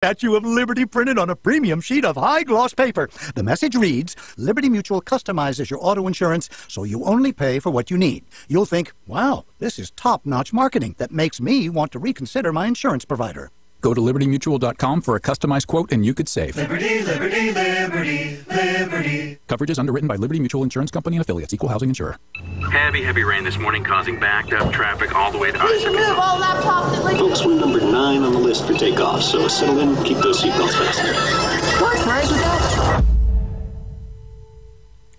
Statue of Liberty printed on a premium sheet of high-gloss paper. The message reads, Liberty Mutual customizes your auto insurance so you only pay for what you need. You'll think, wow, this is top-notch marketing that makes me want to reconsider my insurance provider. Go to libertymutual.com for a customized quote and you could save. Liberty, liberty, liberty, liberty. Coverage is underwritten by Liberty Mutual Insurance Company and affiliates. Equal housing insurer. Heavy rain this morning causing backed up traffic all the way to Please remove all laptops and Folks, we're number 9 on the list for takeoff, so settle in, keep those seatbelts fastened. What fries with that?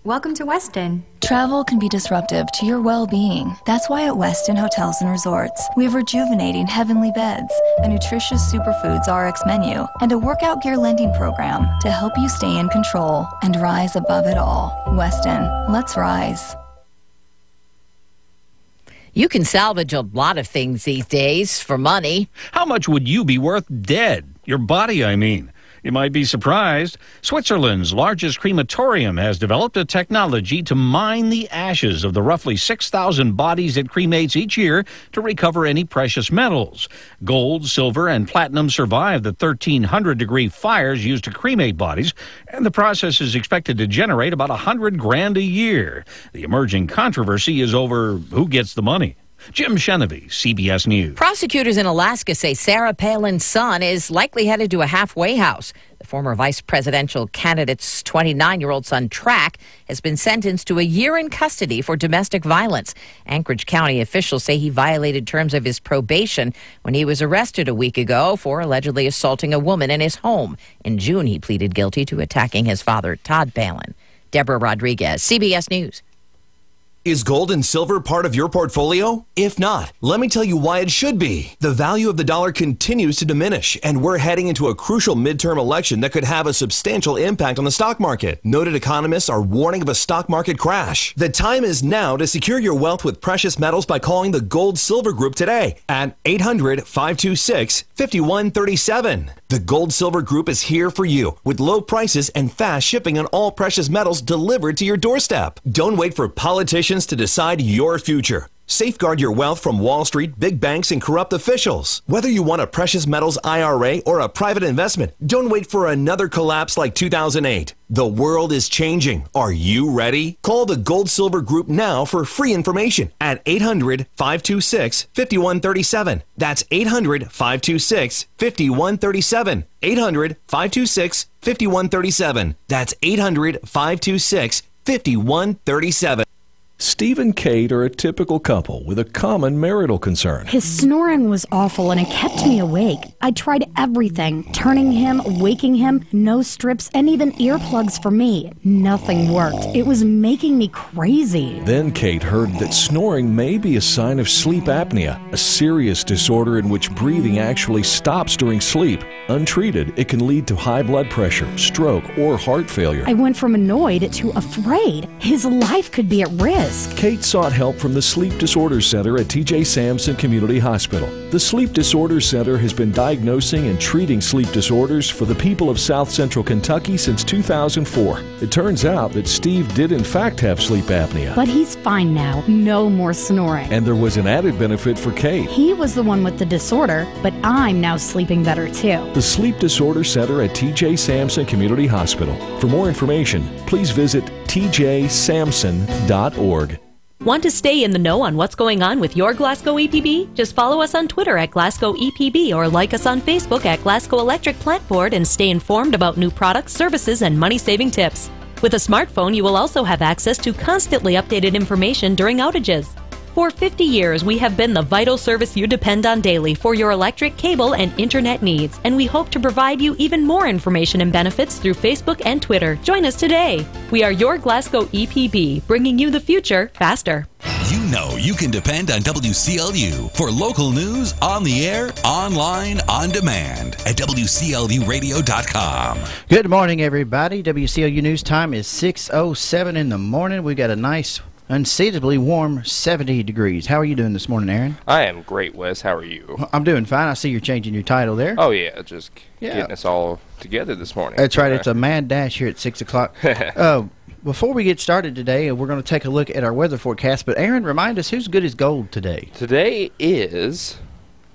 Welcome to Westin. Travel can be disruptive to your well-being. That's why at Westin Hotels and Resorts, we have rejuvenating heavenly beds, a nutritious superfoods RX menu, and a workout gear lending program to help you stay in control and rise above it all. Westin, let's rise. You can salvage a lot of things these days for money. How much would you be worth dead? Your body, I mean. You might be surprised. Switzerland's largest crematorium has developed a technology to mine the ashes of the roughly 6,000 bodies it cremates each year to recover any precious metals. Gold, silver, and platinum survive the 1,300-degree fires used to cremate bodies, and the process is expected to generate about $100,000 a year. The emerging controversy is over who gets the money. Jim Chenevy, CBS News. Prosecutors in Alaska say Sarah Palin's son is likely headed to a halfway house. The former vice presidential candidate's 29-year-old son, Track, has been sentenced to a year in custody for domestic violence. Anchorage County officials say he violated terms of his probation when he was arrested a week ago for allegedly assaulting a woman in his home. In June, he pleaded guilty to attacking his father, Todd Palin. Deborah Rodriguez, CBS News. Is gold and silver part of your portfolio? If not, let me tell you why it should be. The value of the dollar continues to diminish, and we're heading into a crucial midterm election that could have a substantial impact on the stock market. Noted economists are warning of a stock market crash. The time is now to secure your wealth with precious metals by calling the Gold Silver Group today at 800-526-5137. The Gold Silver Group is here for you with low prices and fast shipping on all precious metals delivered to your doorstep. Don't wait for politicians to decide your future. Safeguard your wealth from Wall Street, big banks, and corrupt officials. Whether you want a precious metals IRA or a private investment, don't wait for another collapse like 2008. The world is changing. Are you ready? Call the Gold Silver Group now for free information at 800-526-5137. That's 800-526-5137. 800-526-5137. That's 800-526-5137. Steve and Kate are a typical couple with a common marital concern. His snoring was awful and it kept me awake. I tried everything, turning him, waking him, nose strips, and even earplugs for me. Nothing worked. It was making me crazy. Then Kate heard that snoring may be a sign of sleep apnea, a serious disorder in which breathing actually stops during sleep. Untreated, it can lead to high blood pressure, stroke, or heart failure. I went from annoyed to afraid. His life could be at risk. Kate sought help from the Sleep Disorders Center at T.J. Sampson Community Hospital. The Sleep Disorders Center has been diagnosing and treating sleep disorders for the people of South Central Kentucky since 2004. It turns out that Steve did in fact have sleep apnea. But he's fine now. No more snoring. And there was an added benefit for Kate. He was the one with the disorder, but I'm now sleeping better too. The Sleep Disorder Center at T.J. Sampson Community Hospital. For more information, please visit tjsamson.org. Want to stay in the know on what's going on with your Glasgow EPB? Just follow us on Twitter at Glasgow EPB or like us on Facebook at Glasgow Electric Plant Board and stay informed about new products, services, and money-saving tips. With a smartphone, you will also have access to constantly updated information during outages. For 50 years, we have been the vital service you depend on daily for your electric, cable, and internet needs, and we hope to provide you even more information and benefits through Facebook and Twitter. Join us today. We are your Glasgow EPB, bringing you the future faster. You know you can depend on WCLU for local news on the air, online, on demand at WCLUradio.com. Good morning, everybody. WCLU News Time is 6:07 in the morning. We got a nice, unseasonably warm 70 degrees. How are you doing this morning, Aaron? I am great, Wes. How are you? I'm doing fine. I see you're changing your title there. Oh, yeah. Just getting us all together this morning. That's right. It's a mad dash here at 6 o'clock. Before we get started today, we're going to take a look at our weather forecast. But, Aaron, remind us, who's good as gold today? Today is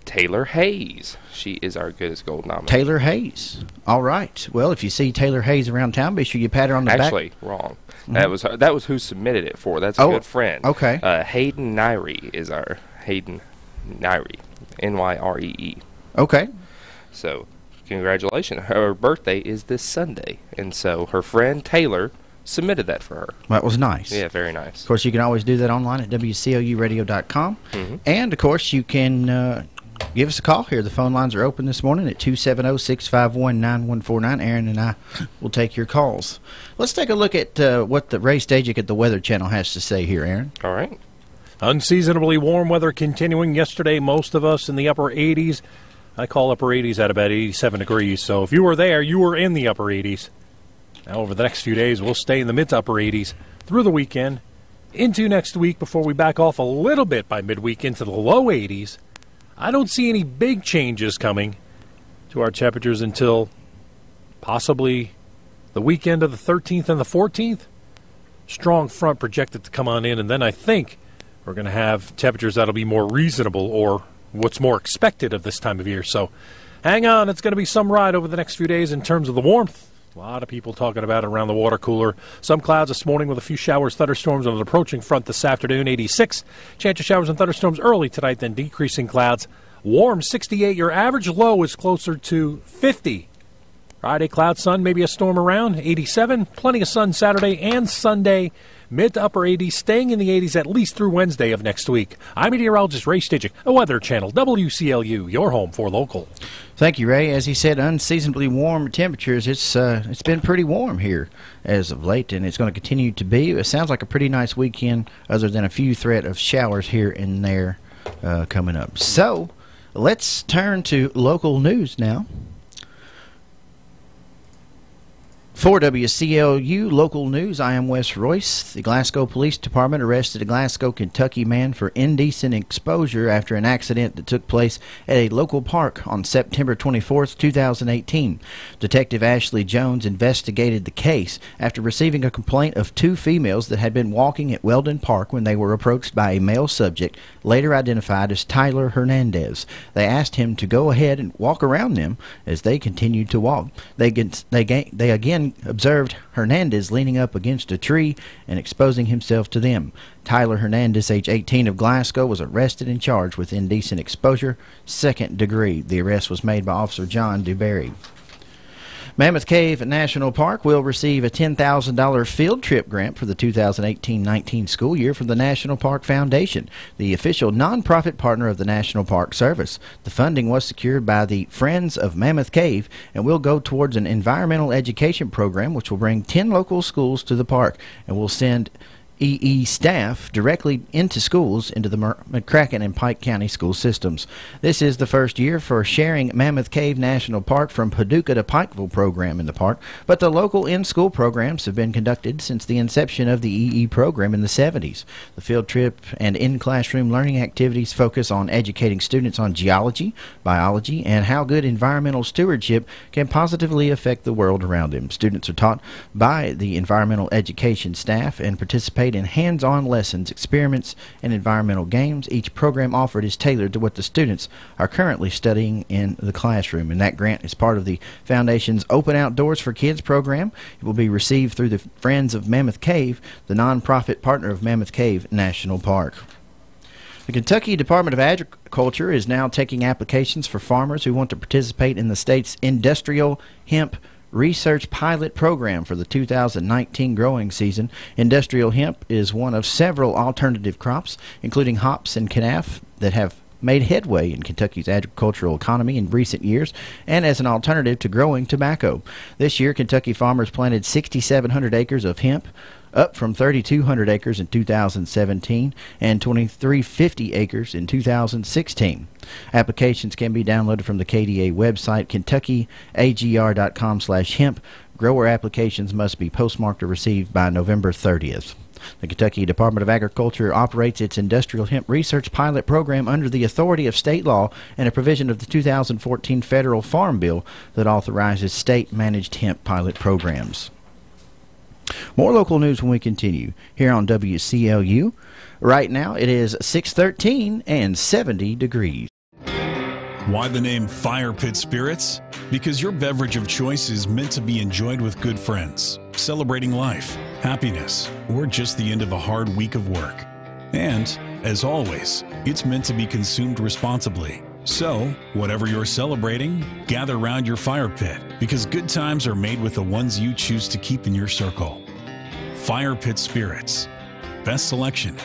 Taylor Hayes. She is our Good as Gold nominee. Taylor Hayes. All right. Well, if you see Taylor Hayes around town, be sure you pat her on the back. Actually, wrong. That was who submitted it for. That's a good friend. Okay. Hayden Nyree is our Hayden Nyree. Nyree. Okay. So, congratulations. Her birthday is this Sunday. And so her friend Taylor submitted that for her. That was nice. Yeah, very nice. Of course, you can always do that online at WCLUradio.com. And, of course, you can give us a call here. The phone lines are open this morning at 270-651-9149. Aaron and I will take your calls. Let's take a look at what the Ray Stajic at the Weather Channel has to say here, Aaron. All right. Unseasonably warm weather continuing yesterday. Most of us in the upper 80s. I call upper 80s at about 87 degrees. So if you were there, you were in the upper 80s. Now over the next few days, we'll stay in the mid to upper 80s through the weekend into next week before we back off a little bit by midweek into the low 80s. I don't see any big changes coming to our temperatures until possibly the weekend of the 13th and the 14th. Strong front projected to come on in, and then I think we're going to have temperatures that'll be more reasonable or what's more expected of this time of year. So hang on, it's going to be some ride over the next few days in terms of the warmth. A lot of people talking about it around the water cooler. Some clouds this morning with a few showers, thunderstorms on an approaching front this afternoon, 86. Chance of showers and thunderstorms early tonight, then decreasing clouds. Warm, 68. Your average low is closer to 50. Friday, cloud, sun, maybe a storm around, 87. Plenty of sun Saturday and Sunday. Mid to upper 80s, staying in the 80s at least through Wednesday of next week. I'm meteorologist Ray Stajic, the Weather Channel, WCLU, your home for local. Thank you, Ray. As he said, unseasonably warm temperatures. It's been pretty warm here as of late, and it's going to continue to be. It sounds like a pretty nice weekend, other than a few threat of showers here and there coming up. So let's turn to local news now. For WCLU Local News, I am Wes Royce. The Glasgow Police Department arrested a Glasgow, Kentucky man for indecent exposure after an accident that took place at a local park on September 24, 2018. Detective Ashley Jones investigated the case after receiving a complaint of two females that had been walking at Weldon Park when they were approached by a male subject, later identified as Tyler Hernandez. They asked him to go ahead and walk around them as they continued to walk. They again observed Hernandez leaning up against a tree and exposing himself to them. Tyler Hernandez, age 18, of Glasgow, was arrested and charged with indecent exposure, 2nd degree. The arrest was made by Officer John Dewberry. Mammoth Cave National Park will receive a $10,000 field trip grant for the 2018-19 school year from the National Park Foundation, the official nonprofit partner of the National Park Service. The funding was secured by the Friends of Mammoth Cave and will go towards an environmental education program which will bring 10 local schools to the park and will send EE staff directly into schools into the McCracken and Pike County school systems. This is the first year for sharing Mammoth Cave National Park from Paducah to Pikeville program in the park, but the local in-school programs have been conducted since the inception of the EE program in the 70s. The field trip and in-classroom learning activities focus on educating students on geology, biology, and how good environmental stewardship can positively affect the world around them. Students are taught by the environmental education staff and participate in hands-on lessons, experiments, and environmental games. Each program offered is tailored to what the students are currently studying in the classroom, and that grant is part of the Foundation's Open Outdoors for Kids program. It will be received through the Friends of Mammoth Cave, the nonprofit partner of Mammoth Cave National Park. The Kentucky Department of Agriculture is now taking applications for farmers who want to participate in the state's industrial hemp research pilot program for the 2019 growing season. Industrial hemp is one of several alternative crops, including hops and kenaf, that have made headway in Kentucky's agricultural economy in recent years and as an alternative to growing tobacco. This year, Kentucky farmers planted 6,700 acres of hemp, up from 3,200 acres in 2017 and 2,350 acres in 2016. Applications can be downloaded from the KDA website, kentuckyagr.com/hemp. Grower applications must be postmarked or received by November 30th. The Kentucky Department of Agriculture operates its industrial hemp research pilot program under the authority of state law and a provision of the 2014 Federal Farm Bill that authorizes state-managed hemp pilot programs. More local news when we continue here on WCLU. Right now it is 6:13 and 70 degrees. Why the name Fire Pit Spirits? Because your beverage of choice is meant to be enjoyed with good friends, celebrating life, happiness, or just the end of a hard week of work. And, as always, it's meant to be consumed responsibly. So, whatever you're celebrating, gather round your fire pit, because good times are made with the ones you choose to keep in your circle. Fire Pit Spirits. Best selection,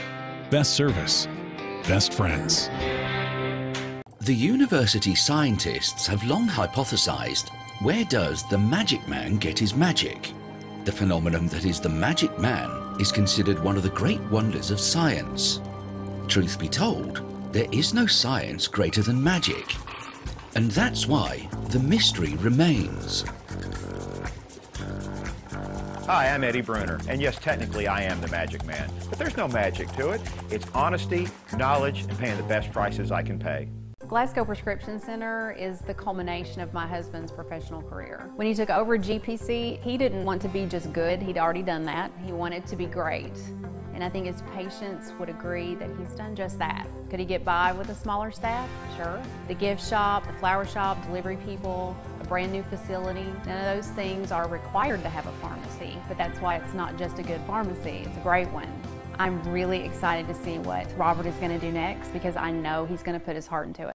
best service, best friends. The university scientists have long hypothesized, where does the magic man get his magic? The phenomenon that is the magic man is considered one of the great wonders of science. Truth be told, there is no science greater than magic. And that's why the mystery remains. Hi, I'm Eddie Bruner, and yes, technically I am the magic man, but there's no magic to it. It's honesty, knowledge, and paying the best prices I can pay. Glasgow Prescription Center is the culmination of my husband's professional career. When he took over GPC, he didn't want to be just good. He'd already done that. He wanted to be great. And I think his patients would agree that he's done just that. Could he get by with a smaller staff? Sure. The gift shop, the flower shop, delivery people, a brand new facility, none of those things are required to have a pharmacy, but that's why it's not just a good pharmacy, it's a great one. I'm really excited to see what Robert is going to do next because I know he's going to put his heart into it.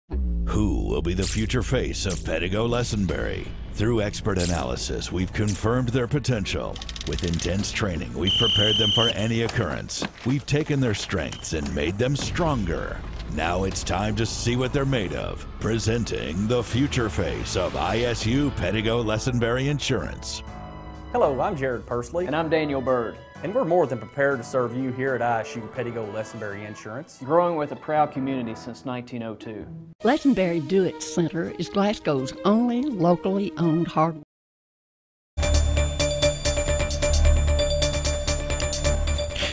Who will be the future face of Pettigo Lessenberry? Through expert analysis, we've confirmed their potential. With intense training, we've prepared them for any occurrence. We've taken their strengths and made them stronger. Now it's time to see what they're made of. Presenting the future face of ISU Pettigo Lessenberry Insurance. Hello, I'm Jared Pursley. And I'm Daniel Bird. And we're more than prepared to serve you here at ISU Pettigo Lessenberry Insurance. Growing with a proud community since 1902. Lessenberry Do-It Center is Glasgow's only locally owned hardware.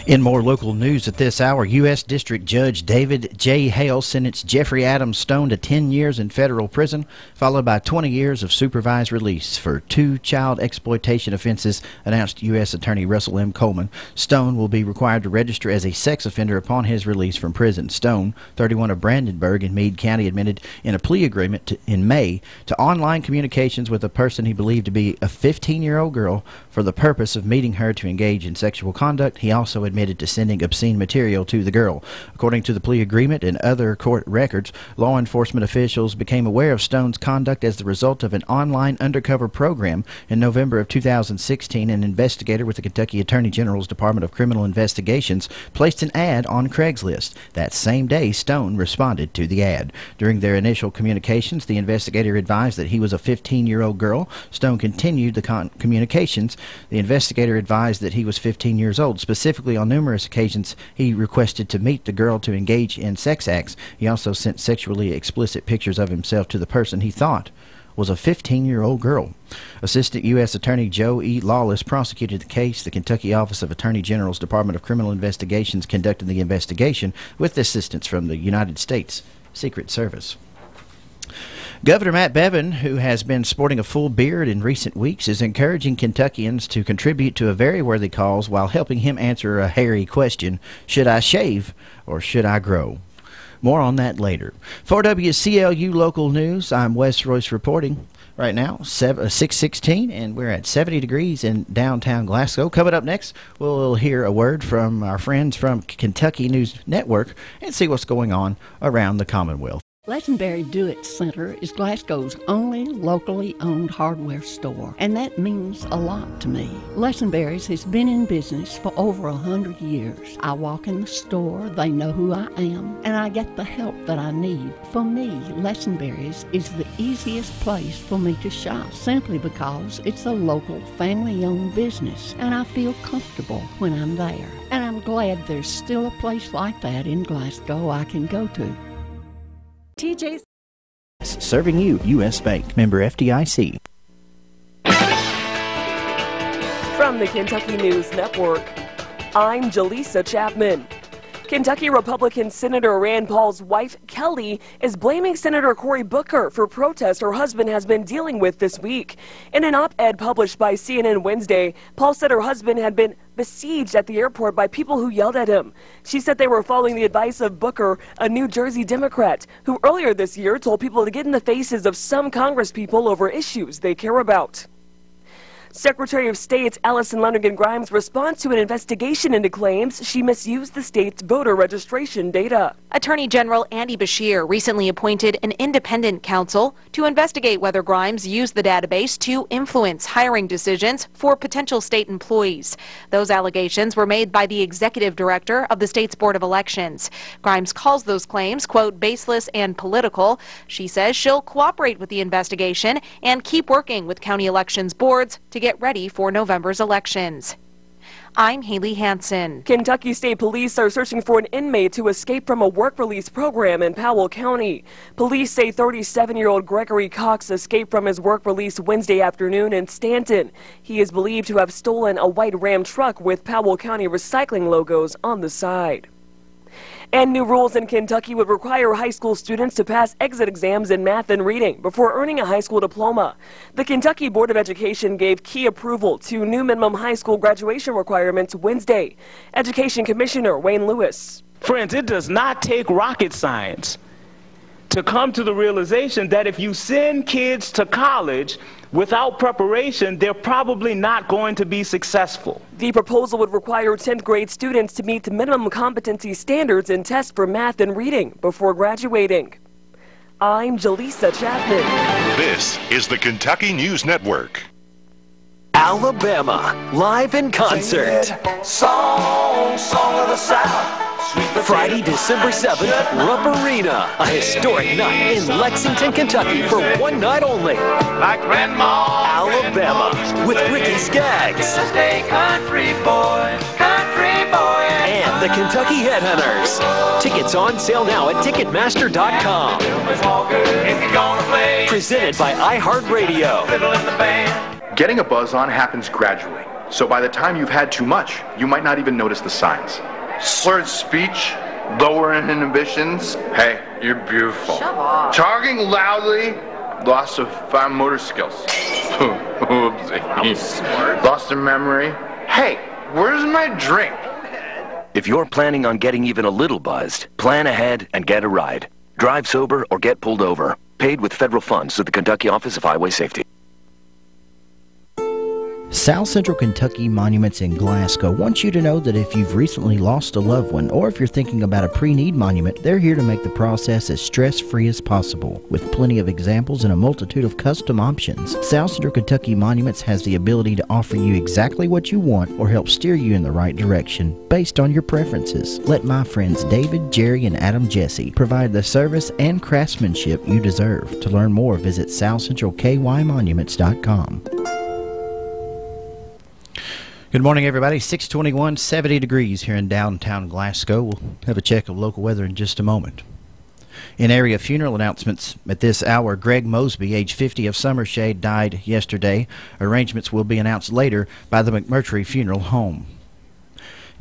In more local news at this hour, U.S. District Judge David J. Hale sentenced Jeffrey Adams Stone to 10 years in federal prison, followed by 20 years of supervised release for 2 child exploitation offenses, announced U.S. Attorney Russell M. Coleman. Stone will be required to register as a sex offender upon his release from prison. Stone, 31 of Brandenburg in Meade County, admitted in a plea agreement in May to online communications with a person he believed to be a 15-year-old girl for the purpose of meeting her to engage in sexual conduct. He also admitted to sending obscene material to the girl. According to the plea agreement and other court records, law enforcement officials became aware of Stone's conduct as the result of an online undercover program. In November of 2016, an investigator with the Kentucky Attorney General's Department of Criminal Investigations placed an ad on Craigslist. That same day, Stone responded to the ad. During their initial communications, the investigator advised that he was a 15-year-old girl. Stone continued the communications. The investigator advised that he was 15 years old. Specifically, on numerous occasions, he requested to meet the girl to engage in sex acts. He also sent sexually explicit pictures of himself to the person he thought was a 15-year-old girl. Assistant U.S. Attorney Joe E. Lawless prosecuted the case. The Kentucky Office of Attorney General's Department of Criminal Investigations conducted the investigation with assistance from the United States Secret Service. Governor Matt Bevin, who has been sporting a full beard in recent weeks, is encouraging Kentuckians to contribute to a very worthy cause while helping him answer a hairy question: should I shave or should I grow? More on that later. For WCLU Local News, I'm Wes Royce reporting. Right now, 6:16, and we're at 70 degrees in downtown Glasgow. Coming up next, we'll hear a word from our friends from Kentucky News Network and see what's going on around the Commonwealth. Lessenberry Do-It Center is Glasgow's only locally owned hardware store, and that means a lot to me. Lessenberry's has been in business for over 100 years. I walk in the store, they know who I am, and I get the help that I need. For me, Lessenberry's is the easiest place for me to shop, simply because it's a local family-owned business, and I feel comfortable when I'm there. And I'm glad there's still a place like that in Glasgow I can go to. TJ's Serving you, U.S. Bank, member FDIC. From the Kentucky News Network, I'm Jaleesa Chapman. Kentucky Republican Senator Rand Paul's wife, Kelly, is blaming Senator Cory Booker for protests her husband has been dealing with this week. In an op-ed published by CNN Wednesday, Paul said her husband had been besieged at the airport by people who yelled at him. She said they were following the advice of Booker, a New Jersey Democrat, who earlier this year told people to get in the faces of some congresspeople over issues they care about. Secretary of State Allison Lonergan Grimes responds to an investigation into claims she misused the state's voter registration data. Attorney General Andy Beshear recently appointed an independent counsel to investigate whether Grimes used the database to influence hiring decisions for potential state employees. Those allegations were made by the executive director of the state's Board of Elections. Grimes calls those claims, quote, baseless and political. She says she'll cooperate with the investigation and keep working with county elections boards to get ready for November's elections. I'm Haley Hansen. Kentucky State Police are searching for an inmate to escape from a work release program in Powell County. Police say 37-year-old Gregory Cox escaped from his work release Wednesday afternoon in Stanton. He is believed to have stolen a white Ram truck with Powell County recycling logos on the side. And new rules in Kentucky would require high school students to pass exit exams in math and reading before earning a high school diploma. The Kentucky Board of Education gave key approval to new minimum high school graduation requirements Wednesday. Education Commissioner Wayne Lewis. Friends, it does not take rocket science to come to the realization that if you send kids to college without preparation, they're probably not going to be successful. The proposal would require 10th grade students to meet the minimum competency standards and tests for math and reading before graduating. I'm Jaleesa Chapman. This is the Kentucky News Network. Alabama, live in concert. Song of the South. Friday, December 7th, Rupp Arena, a historic night in Lexington, Kentucky for one night only. Like Grandma, Alabama, with Ricky Skaggs. Stay country boy, and the Kentucky Headhunters. Tickets on sale now at Ticketmaster.com. Presented by iHeartRadio. Getting a buzz on happens gradually, so by the time you've had too much, you might not even notice the signs. Slurred speech, lowering inhibitions. Hey, you're beautiful. Shut up. Talking loudly, loss of fine motor skills. Oopsie. Lost in memory. Hey, where's my drink? If you're planning on getting even a little buzzed, plan ahead and get a ride. Drive sober or get pulled over. Paid with federal funds through the Kentucky Office of Highway Safety. South Central Kentucky Monuments in Glasgow wants you to know that if you've recently lost a loved one or if you're thinking about a pre-need monument, they're here to make the process as stress-free as possible. With plenty of examples and a multitude of custom options, South Central Kentucky Monuments has the ability to offer you exactly what you want or help steer you in the right direction based on your preferences. Let my friends David, Jerry, and Adam Jesse provide the service and craftsmanship you deserve. To learn more, visit SouthCentralKYMonuments.com. Good morning, everybody. 621, 70 degrees here in downtown Glasgow. We'll have a check of local weather in just a moment. In area funeral announcements at this hour, Greg Mosby, age 50 of Summershade, died yesterday. Arrangements will be announced later by the McMurtry Funeral Home.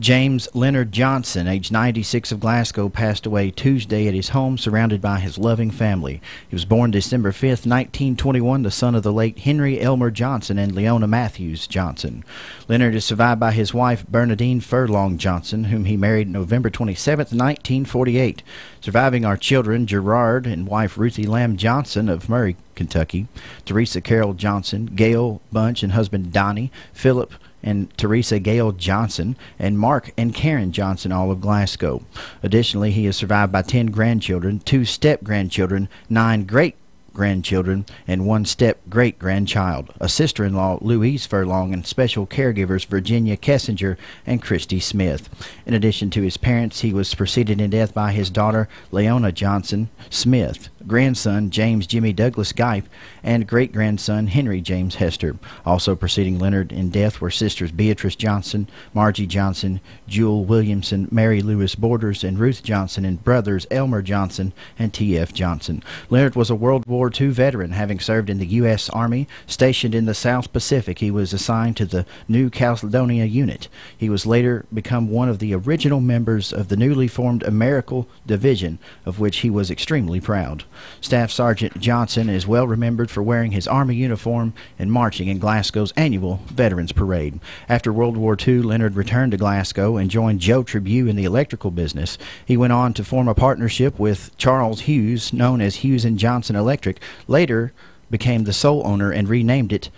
James Leonard Johnson, age 96 of Glasgow, passed away Tuesday at his home surrounded by his loving family. He was born December 5th, 1921, the son of the late Henry Elmer Johnson and Leona Matthews Johnson. Leonard is survived by his wife Bernadine Furlong Johnson, whom he married November 27th, 1948. Surviving are children Gerard and wife Ruthie Lamb Johnson of Murray, Kentucky, Teresa Carroll Johnson, Gail Bunch and husband Donnie, Philip and Teresa Gale Johnson, and Mark and Karen Johnson, all of Glasgow. Additionally, he is survived by 10 grandchildren, 2 step-grandchildren, 9 great-grandchildren, and 1 step-great-grandchild, a sister-in-law, Louise Furlong, and special caregivers, Virginia Kessinger and Christy Smith. In addition to his parents, he was preceded in death by his daughter, Leona Johnson Smith, grandson James Jimmy Douglas Gipe, and great-grandson Henry James Hester. Also preceding Leonard in death were sisters Beatrice Johnson, Margie Johnson, Jewel Williamson, Mary Lewis Borders, and Ruth Johnson, and brothers Elmer Johnson and T.F. Johnson. Leonard was a World War II veteran, having served in the U.S. Army. Stationed in the South Pacific, he was assigned to the New Caledonia Unit. He was later become one of the original members of the newly formed American Division, of which he was extremely proud. Staff Sergeant Johnson is well remembered for wearing his Army uniform and marching in Glasgow's annual Veterans Parade. After World War II, Leonard returned to Glasgow and joined Joe Tribune in the electrical business. He went on to form a partnership with Charles Hughes, known as Hughes & Johnson Electric, later became the sole owner and renamed it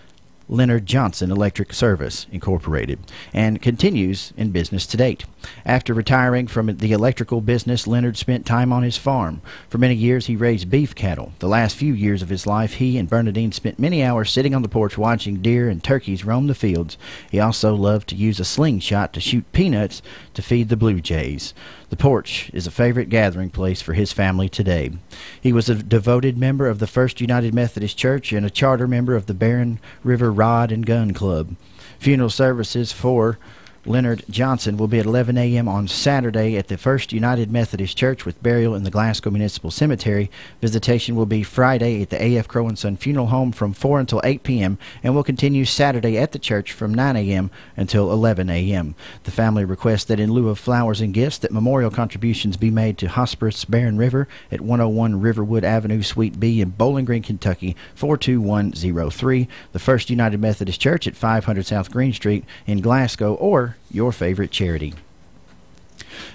Leonard Johnson Electric Service Incorporated, and continues in business to date. After retiring from the electrical business, Leonard spent time on his farm. For many years he raised beef cattle. The last few years of his life, he and Bernadine spent many hours sitting on the porch watching deer and turkeys roam the fields. He also loved to use a slingshot to shoot peanuts to feed the blue jays. The porch is a favorite gathering place for his family today. He was a devoted member of the First United Methodist Church and a charter member of the Barren River Rod and Gun Club. Funeral services for Leonard Johnson will be at 11 a.m. on Saturday at the First United Methodist Church, with burial in the Glasgow Municipal Cemetery. Visitation will be Friday at the A.F. Crow & Son Funeral Home from 4 until 8 p.m. and will continue Saturday at the church from 9 a.m. until 11 a.m. The family requests that in lieu of flowers and gifts, that memorial contributions be made to Hospice Barren River at 101 Riverwood Avenue, Suite B in Bowling Green, Kentucky, 42103. The First United Methodist Church at 500 South Green Street in Glasgow, or your favorite charity.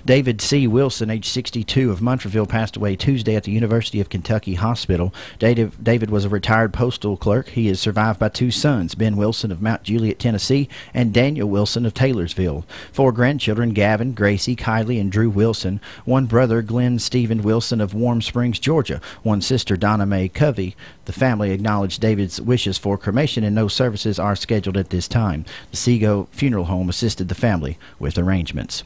David C. Wilson, age 62, of Munfordville, passed away Tuesday at the University of Kentucky Hospital. David was a retired postal clerk. He is survived by two sons, Ben Wilson of Mount Juliet, Tennessee, and Daniel Wilson of Taylorsville. Four grandchildren, Gavin, Gracie, Kylie, and Drew Wilson. One brother, Glenn Stephen Wilson of Warm Springs, Georgia. One sister, Donna Mae Covey. The family acknowledged David's wishes for cremation, and no services are scheduled at this time. The Seago Funeral Home assisted the family with arrangements.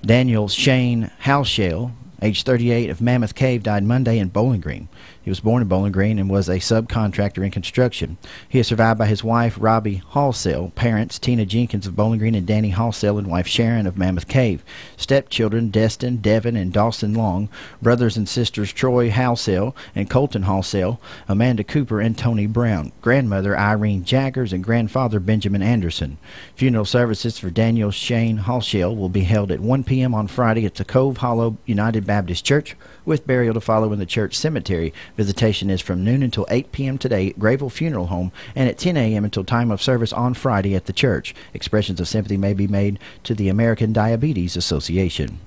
Daniel Shane Halshale, age 38, of Mammoth Cave, died Monday in Bowling Green. He was born in Bowling Green and was a subcontractor in construction. He is survived by his wife, Robbie Halsell, parents, Tina Jenkins of Bowling Green and Danny Halsell, and wife Sharon of Mammoth Cave, stepchildren, Destin, Devin, and Dawson Long, brothers and sisters, Troy Halsell and Colton Halsell, Amanda Cooper, and Tony Brown, grandmother, Irene Jaggers, and grandfather, Benjamin Anderson. Funeral services for Daniel Shane Halsell will be held at 1 p.m. on Friday at the Cove Hollow United Baptist Church, with burial to follow in the church cemetery. Visitation is from noon until 8 p.m. today at Grayville Funeral Home, and at 10 a.m. until time of service on Friday at the church. Expressions of sympathy may be made to the American Diabetes Association.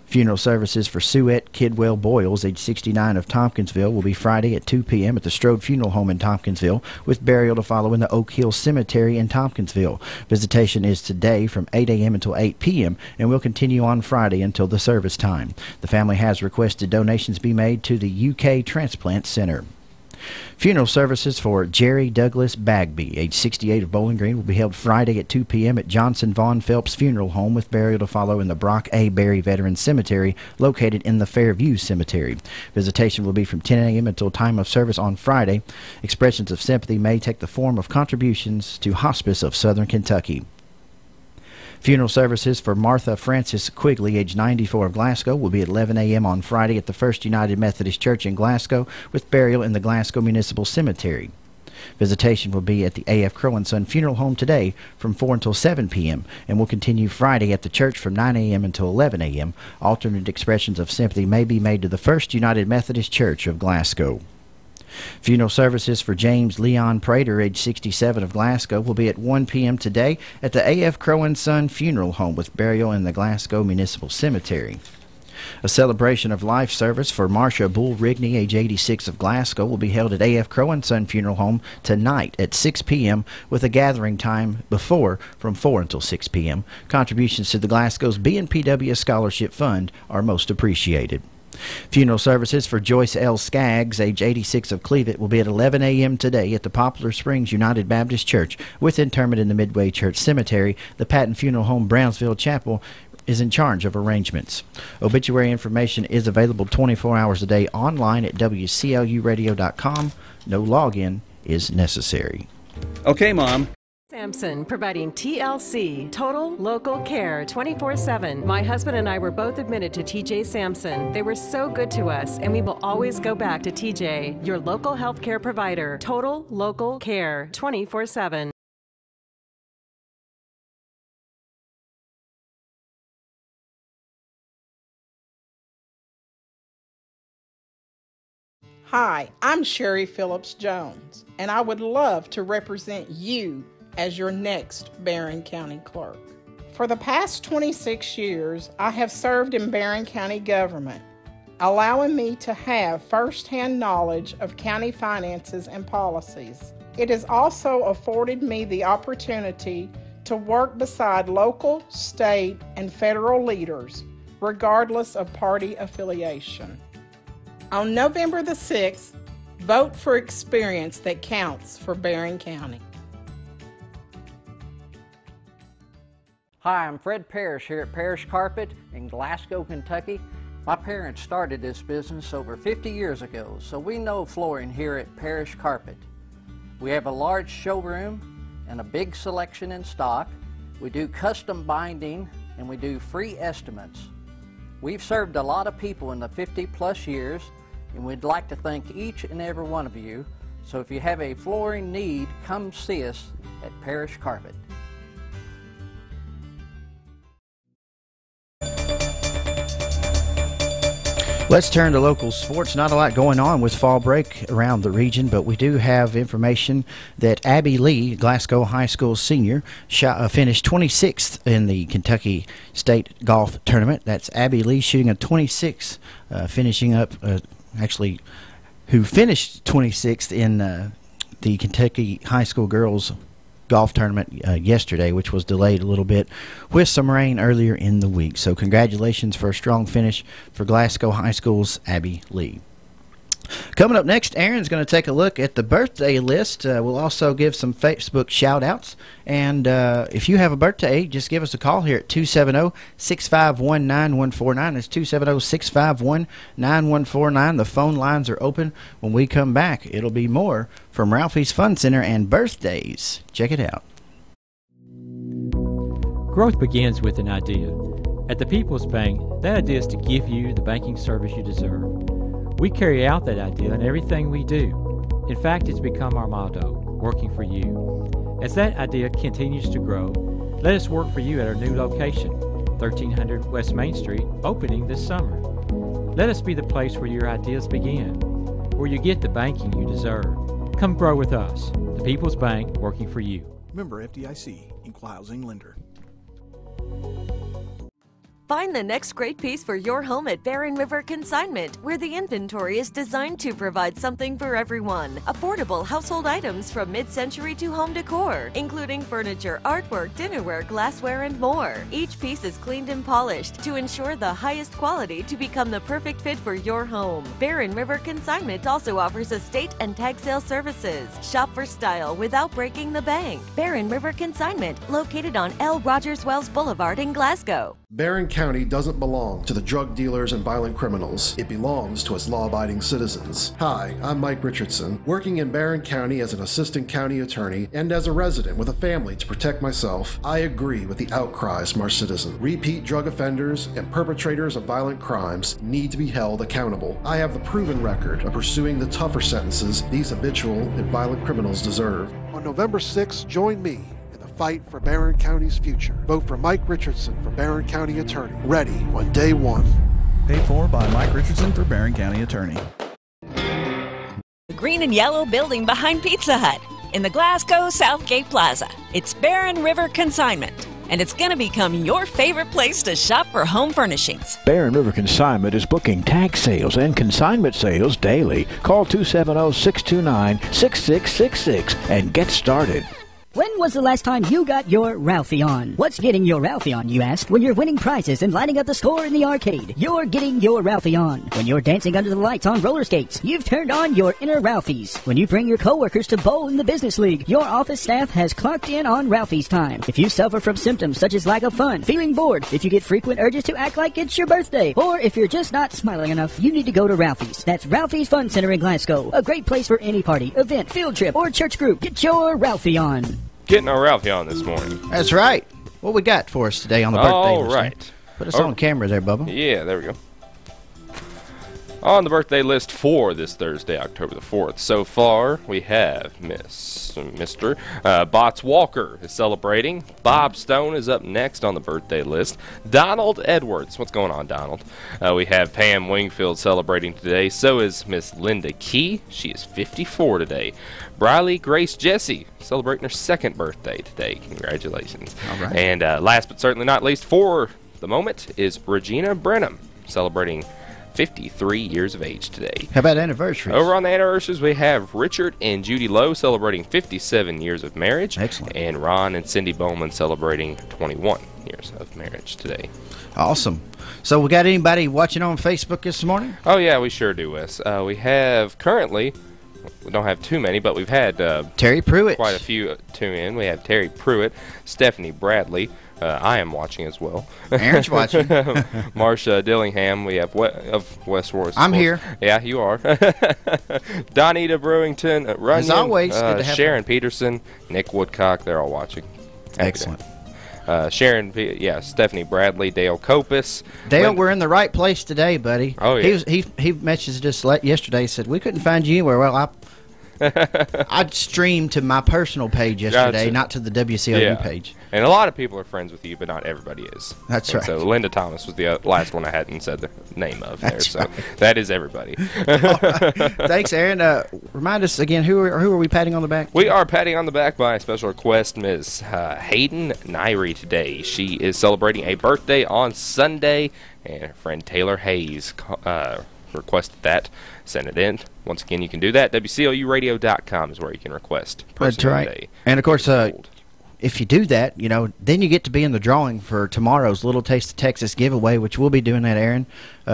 Funeral services for Suette Kidwell Boyles, age 69, of Tompkinsville, will be Friday at 2 p.m. at the Strode Funeral Home in Tompkinsville, with burial to follow in the Oak Hill Cemetery in Tompkinsville. Visitation is today from 8 a.m. until 8 p.m. and will continue on Friday until the service time. The family has requested donations be made to the UK Transplant Center. Funeral services for Jerry Douglas Bagby, age 68, of Bowling Green, will be held Friday at 2 p.m. at Johnson Vaughn Phelps Funeral Home, with burial to follow in the Brock A. Berry Veterans Cemetery, located in the Fairview Cemetery. Visitation will be from 10 a.m. until time of service on Friday. Expressions of sympathy may take the form of contributions to Hospice of Southern Kentucky. Funeral services for Martha Frances Quigley, age 94, of Glasgow, will be at 11 a.m. on Friday at the First United Methodist Church in Glasgow, with burial in the Glasgow Municipal Cemetery. Visitation will be at the A.F. Crow & Son Funeral Home today from 4 until 7 p.m. and will continue Friday at the church from 9 a.m. until 11 a.m. Alternate expressions of sympathy may be made to the First United Methodist Church of Glasgow. Funeral services for James Leon Prater, age 67, of Glasgow, will be at 1 p.m. today at the A.F. Crow & Son Funeral Home, with burial in the Glasgow Municipal Cemetery. A celebration of life service for Marcia Bull Rigney, age 86, of Glasgow, will be held at A.F. Crow & Son Funeral Home tonight at 6 p.m. with a gathering time before from 4 until 6 p.m. Contributions to the Glasgow's B&PW Scholarship Fund are most appreciated. Funeral services for Joyce L. Skaggs, age 86, of Cleveland, will be at 11 a.m. today at the Poplar Springs United Baptist Church, with interment in the Midway Church Cemetery. The Patton Funeral Home Brownsville Chapel is in charge of arrangements. Obituary information is available 24 hours a day online at WCLUradio.com. No login is necessary. Okay, Mom. Sampson, providing TLC, Total Local Care, 24/7. My husband and I were both admitted to TJ Sampson. They were so good to us, and we will always go back to TJ, your local health care provider. Total Local Care, 24/7. Hi, I'm Sherry Phillips Jones, and I would love to represent you as your next Barron County Clerk. For the past 26 years, I have served in Barron County government, allowing me to have firsthand knowledge of county finances and policies. It has also afforded me the opportunity to work beside local, state, and federal leaders, regardless of party affiliation. On November the 6th, vote for experience that counts for Barron County. Hi, I'm Fred Parrish here at Parrish Carpet in Glasgow, Kentucky. My parents started this business over 50 years ago, so we know flooring here at Parrish Carpet. We have a large showroom and a big selection in stock. We do custom binding and we do free estimates. We've served a lot of people in the 50-plus years, and we'd like to thank each and every one of you. So if you have a flooring need, come see us at Parrish Carpet. Let's turn to local sports. Not a lot going on with fall break around the region, but we do have information that Abby Lee, Glasgow High School senior, finished 26th in the Kentucky State Golf Tournament. That's Abby Lee shooting a 26, finishing up, who finished 26th in the Kentucky High School Girls Golf Tournament yesterday, which was delayed a little bit with some rain earlier in the week. So congratulations for a strong finish for Glasgow High School's Abby Lee. Coming up next, Aaron's going to take a look at the birthday list. We'll also give some Facebook shout-outs. And if you have a birthday, just give us a call here at 270-651-9149. That's 270-651-9149. The phone lines are open. When we come back, it'll be more from Ralphie's Fun Center and birthdays. Check it out. Growth begins with an idea. At the People's Bank, that idea is to give you the banking service you deserve. We carry out that idea in everything we do. In fact, it's become our motto, working for you. As that idea continues to grow, let us work for you at our new location, 1300 West Main Street, opening this summer. Let us be the place where your ideas begin, where you get the banking you deserve. Come grow with us. The People's Bank, working for you. Member FDIC, Equal Housing Lender. Find the next great piece for your home at Barron River Consignment, where the inventory is designed to provide something for everyone. Affordable household items from mid-century to home decor, including furniture, artwork, dinnerware, glassware, and more. Each piece is cleaned and polished to ensure the highest quality to become the perfect fit for your home. Barron River Consignment also offers estate and tag sale services. Shop for style without breaking the bank. Barron River Consignment, located on L. Rogers Wells Boulevard in Glasgow. Barron County doesn't belong to the drug dealers and violent criminals. It belongs to its law-abiding citizens. Hi, I'm Mike Richardson, working in Barron County as an assistant county attorney and as a resident with a family to protect myself. I agree with the outcries from our citizens. Repeat drug offenders and perpetrators of violent crimes need to be held accountable. I have the proven record of pursuing the tougher sentences these habitual and violent criminals deserve. On November 6th, join me fight for Barron County's future. Vote for Mike Richardson for Barron County Attorney. Ready on day one. Paid for by Mike Richardson for Barron County Attorney. The green and yellow building behind Pizza Hut in the Glasgow Southgate Plaza. It's Barron River Consignment, and it's going to become your favorite place to shop for home furnishings. Barron River Consignment is booking tag sales and consignment sales daily. Call 270-629-6666 and get started. When was the last time you got your Ralphie on? What's getting your Ralphie on, you ask? When you're winning prizes and lighting up the score in the arcade, you're getting your Ralphie on. When you're dancing under the lights on roller skates, you've turned on your inner Ralphies. When you bring your coworkers to bowl in the business league, your office staff has clocked in on Ralphie's time. If you suffer from symptoms such as lack of fun, feeling bored, if you get frequent urges to act like it's your birthday, or if you're just not smiling enough, you need to go to Ralphie's. That's Ralphie's Fun Center in Glasgow. A great place for any party, event, field trip, or church group. Get your Ralphie on. Getting our Ralphie on this morning. That's right. What we got for us today on the birthday All list? right. Put us on camera there, Bubba. Yeah, there we go. On the birthday list for this Thursday, October the 4th, so far we have Mr. Bots Walker is celebrating. Bob Stone is up next on the birthday list. Donald Edwards. What's going on, Donald? We have Pam Wingfield celebrating today. So is Miss Linda Key. She is 54 today. Briley Grace Jesse celebrating her second birthday today. Congratulations. All right. And last but certainly not least for the moment is Regina Brenham celebrating 53 years of age today. How about anniversaries? Over on the anniversaries, we have Richard and Judy Lowe celebrating 57 years of marriage. Excellent. And Ron and Cindy Bowman celebrating 21 years of marriage today. Awesome. So we got anybody watching on Facebook this morning? Oh, yeah, we sure do, Wes. We have currently, we don't have too many, but we've had Terry Pruitt. Quite a few tune in. We have Terry Pruitt, Stephanie Bradley. I am watching as well. Aaron's watching. Marsha Dillingham. We have of West Royce. I'm here. Yeah, you are. Donita Brewington, Runyon, as always, good to have Sharon Peterson, Nick Woodcock. They're all watching. Excellent. Sharon, Stephanie Bradley, Dale Copus. Dale, we're in the right place today, buddy. Oh, yeah. He messaged us yesterday, said, we couldn't find you anywhere. Well, I streamed to my personal page yesterday, not to the WCLU page. And a lot of people are friends with you, but not everybody is. That's and right. So Linda Thomas was the last one I hadn't said the name of there. That's So right. that is everybody. Right. Thanks, Aaron. Remind us again, who are we patting on the back? We are patting on the back by a special request, Ms. Hayden Nairi today. She is celebrating a birthday on Sunday, and her friend Taylor Hayes requested that. Send it in. Once again, you can do that. WCLUradio.com is where you can request. That's right. And, of course, if you do that, then you get to be in the drawing for tomorrow's Little Taste of Texas giveaway, which we'll be doing that, Aaron,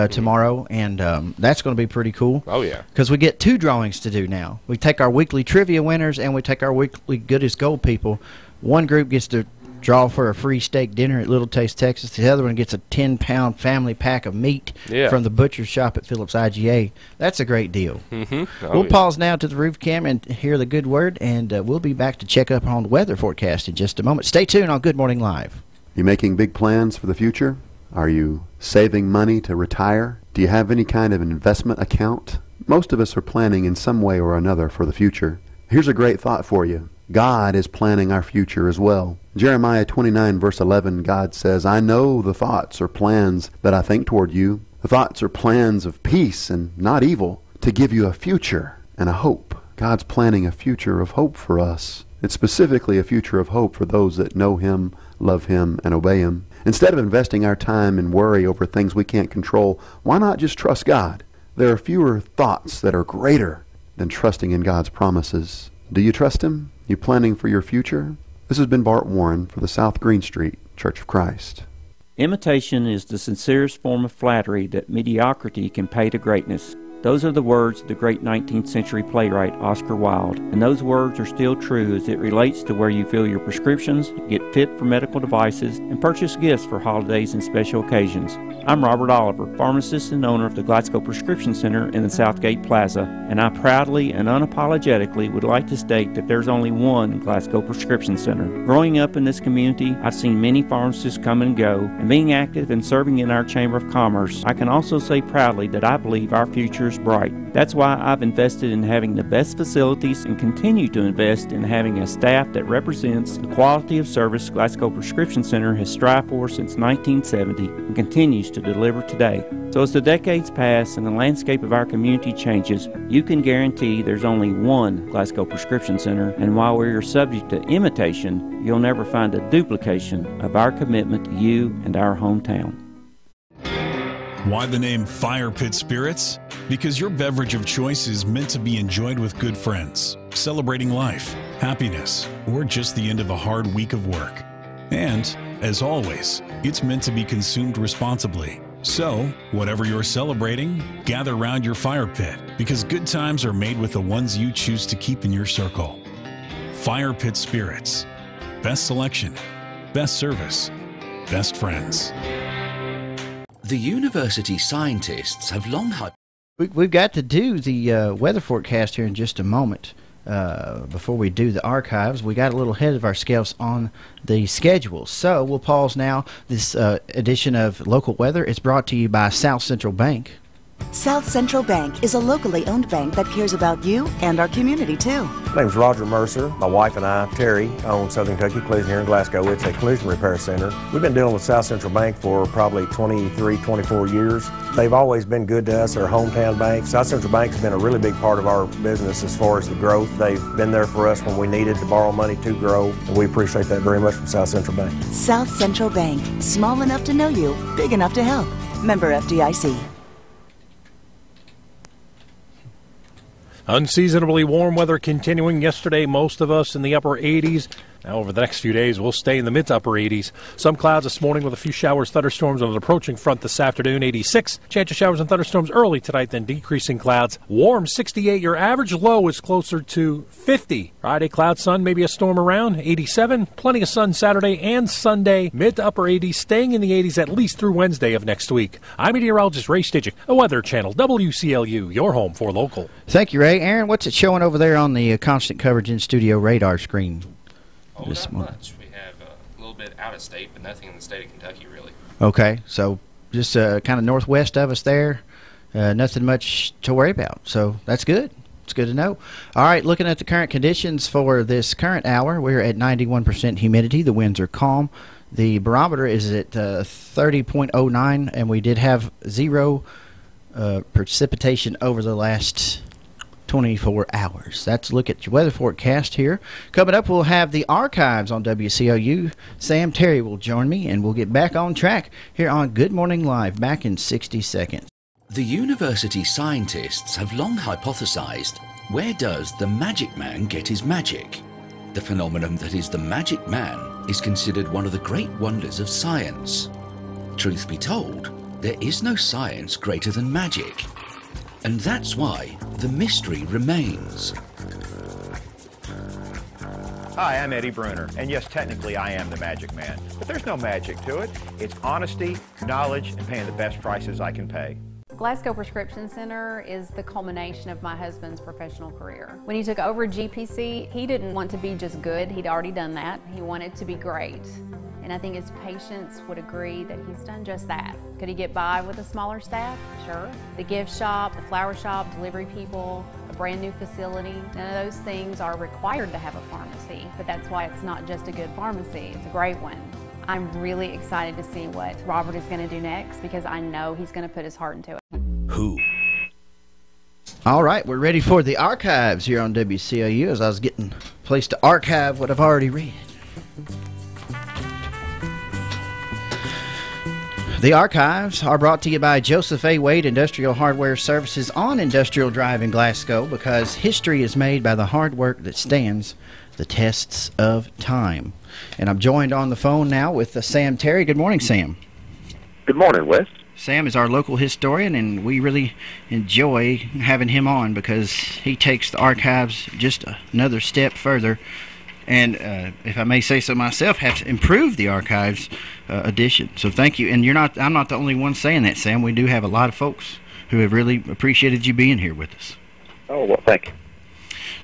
tomorrow. And that's going to be pretty cool. Oh, yeah. Because we get 2 drawings to do now. We take our weekly trivia winners and we take our weekly Good as Gold people. One group gets to draw for a free steak dinner at Little Taste Texas. The other one gets a 10-pound family pack of meat from the butcher shop at Phillips IGA. That's a great deal. We'll pause now to the roof cam and hear the good word, and we'll be back to check up on the weather forecast in just a moment. Stay tuned on Good Morning Live. You making big plans for the future? Are you saving money to retire? Do you have any kind of an investment account? Most of us are planning in some way or another for the future. Here's a great thought for you. God is planning our future as well. Jeremiah 29 verse 11, God says, I know the thoughts or plans that I think toward you. The thoughts are plans of peace and not evil, to give you a future and a hope. God's planning a future of hope for us. It's specifically a future of hope for those that know Him, love Him, and obey Him. Instead of investing our time in worry over things we can't control, why not just trust God? There are fewer thoughts that are greater than trusting in God's promises. Do you trust Him? You planning for your future? This has been Bart Warren for the South Green Street Church of Christ. Imitation is the sincerest form of flattery that mediocrity can pay to greatness. Those are the words of the great 19th century playwright Oscar Wilde, and those words are still true as it relates to where you fill your prescriptions, get fit for medical devices, and purchase gifts for holidays and special occasions. I'm Robert Oliver, pharmacist and owner of the Glasgow Prescription Center in the Southgate Plaza, and I proudly and unapologetically would like to state that there's only one Glasgow Prescription Center. Growing up in this community, I've seen many pharmacists come and go, and being active and serving in our Chamber of Commerce, I can also say proudly that I believe our future is bright. That's why I've invested in having the best facilities and continue to invest in having a staff that represents the quality of service Glasgow Prescription Center has strived for since 1970 and continues to deliver today. So as the decades pass and the landscape of our community changes, you can guarantee there's only one Glasgow Prescription Center, and while we are subject to imitation, you'll never find a duplication of our commitment to you and our hometown. Why the name Fire Pit Spirits? Because your beverage of choice is meant to be enjoyed with good friends, celebrating life, happiness, or just the end of a hard week of work. And, as always, it's meant to be consumed responsibly. So, whatever you're celebrating, gather round your fire pit, because good times are made with the ones you choose to keep in your circle. Fire Pit Spirits. Best selection, best service, best friends. The university scientists have long had... We've got to do the weather forecast here in just a moment. Before we do the archives, we got a little ahead of ourselves on the schedule. So we'll pause now. This edition of Local Weather is brought to you by South Central Bank. South Central Bank is a locally owned bank that cares about you and our community, too. My name's Roger Mercer. My wife and I, Terry, own Southern Kentucky Collision here in Glasgow. It's a collision repair center. We've been dealing with South Central Bank for probably 23, 24 years. They've always been good to us, our hometown bank. South Central Bank has been a really big part of our business as far as the growth. They've been there for us when we needed to borrow money to grow, and we appreciate that very much from South Central Bank. South Central Bank, small enough to know you, big enough to help. Member FDIC. Unseasonably warm weather continuing. Yesterday, most of us in the upper 80s. Now, over the next few days, we'll stay in the mid to upper 80s. Some clouds this morning with a few showers, thunderstorms on an approaching front this afternoon, 86. Chance of showers and thunderstorms early tonight, then decreasing clouds. Warm, 68. Your average low is closer to 50. Friday, cloud, sun, maybe a storm around, 87. Plenty of sun Saturday and Sunday, mid to upper 80s, staying in the 80s at least through Wednesday of next week. I'm meteorologist Ray Stidgick, a Weather Channel, WCLU, your home for local. Thank you, Ray. Aaron, what's it showing over there on the constant coverage in studio radar screen? Oh, not much. We have a little bit out of state, but nothing in the state of Kentucky, really. Okay, so just kind of northwest of us there. Nothing much to worry about, so that's good. It's good to know. All right, looking at the current conditions for this current hour, we're at 91% humidity. The winds are calm. The barometer is at 30.09, and we did have zero precipitation over the last 24 hours. That's a look at your weather forecast here. Coming up, we'll have the archives on WCLU. Sam Terry will join me, and we'll get back on track here on Good Morning Live, back in 60 seconds. The university scientists have long hypothesized, where does the magic man get his magic? The phenomenon that is the magic man is considered one of the great wonders of science. Truth be told, there is no science greater than magic. And that's why the mystery remains. Hi, I'm Eddie Bruner, and yes, technically I am the magic man. But there's no magic to it. It's honesty, knowledge, and paying the best prices I can pay. Glasgow Prescription Center is the culmination of my husband's professional career. When he took over GPC, he didn't want to be just good. He'd already done that. He wanted to be great. And I think his patients would agree that he's done just that. Could he get by with a smaller staff? Sure. The gift shop, the flower shop, delivery people, a brand new facility, none of those things are required to have a pharmacy, but that's why it's not just a good pharmacy, it's a great one. I'm really excited to see what Robert is going to do next because I know he's going to put his heart into it. Who? All right, we're ready for the archives here on WCLU as I was getting a place to archive what I've already read. The archives are brought to you by Joseph A. Wade Industrial Hardware Services on Industrial Drive in Glasgow, because history is made by the hard work that stands the tests of time. And I'm joined on the phone now with Sam Terry. Good morning, Sam. Good morning, Wes. Sam is our local historian, and we really enjoy having him on because he takes the archives just another step further. And if I may say so myself, have improved the archives edition. So thank you. And I'm not the only one saying that, Sam. We do have a lot of folks who have really appreciated you being here with us. Oh, well, thank you.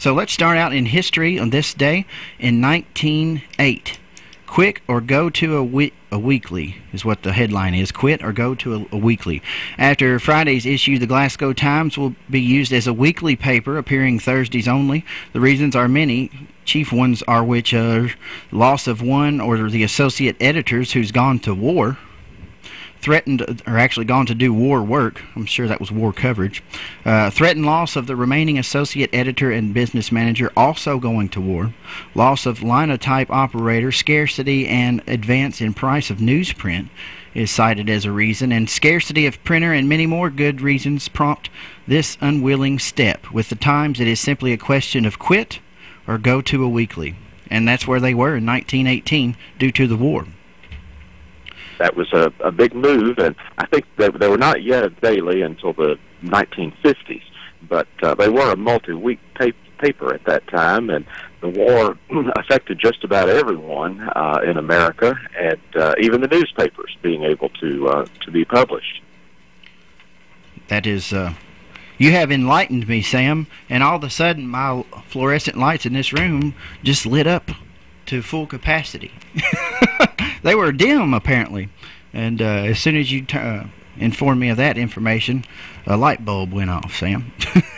So let's start out in history on this day in 1908. Quit or go to a weekly is what the headline is. Quit or go to a weekly. After Friday's issue, the Glasgow Times will be used as a weekly paper, appearing Thursdays only. The reasons are many. Chief ones are which loss of one or the associate editors who's gone to war, threatened, or actually gone to do war work. I'm sure that was war coverage. Threatened loss of the remaining associate editor and business manager, also going to war. Loss of linotype operator, scarcity and advance in price of newsprint is cited as a reason, and scarcity of printer and many more good reasons prompt this unwilling step. With the Times, it is simply a question of quit or go to a weekly. And that's where they were in 1918 due to the war. That was a big move, and I think they were not yet a daily until the 1950s, but they were a multi-week paper at that time, and the war affected just about everyone in America, and even the newspapers being able to be published. That is, you have enlightened me, Sam, and all of a sudden my fluorescent lights in this room just lit up to full capacity. They were dim, apparently, and as soon as you informed me of that information, a light bulb went off, Sam.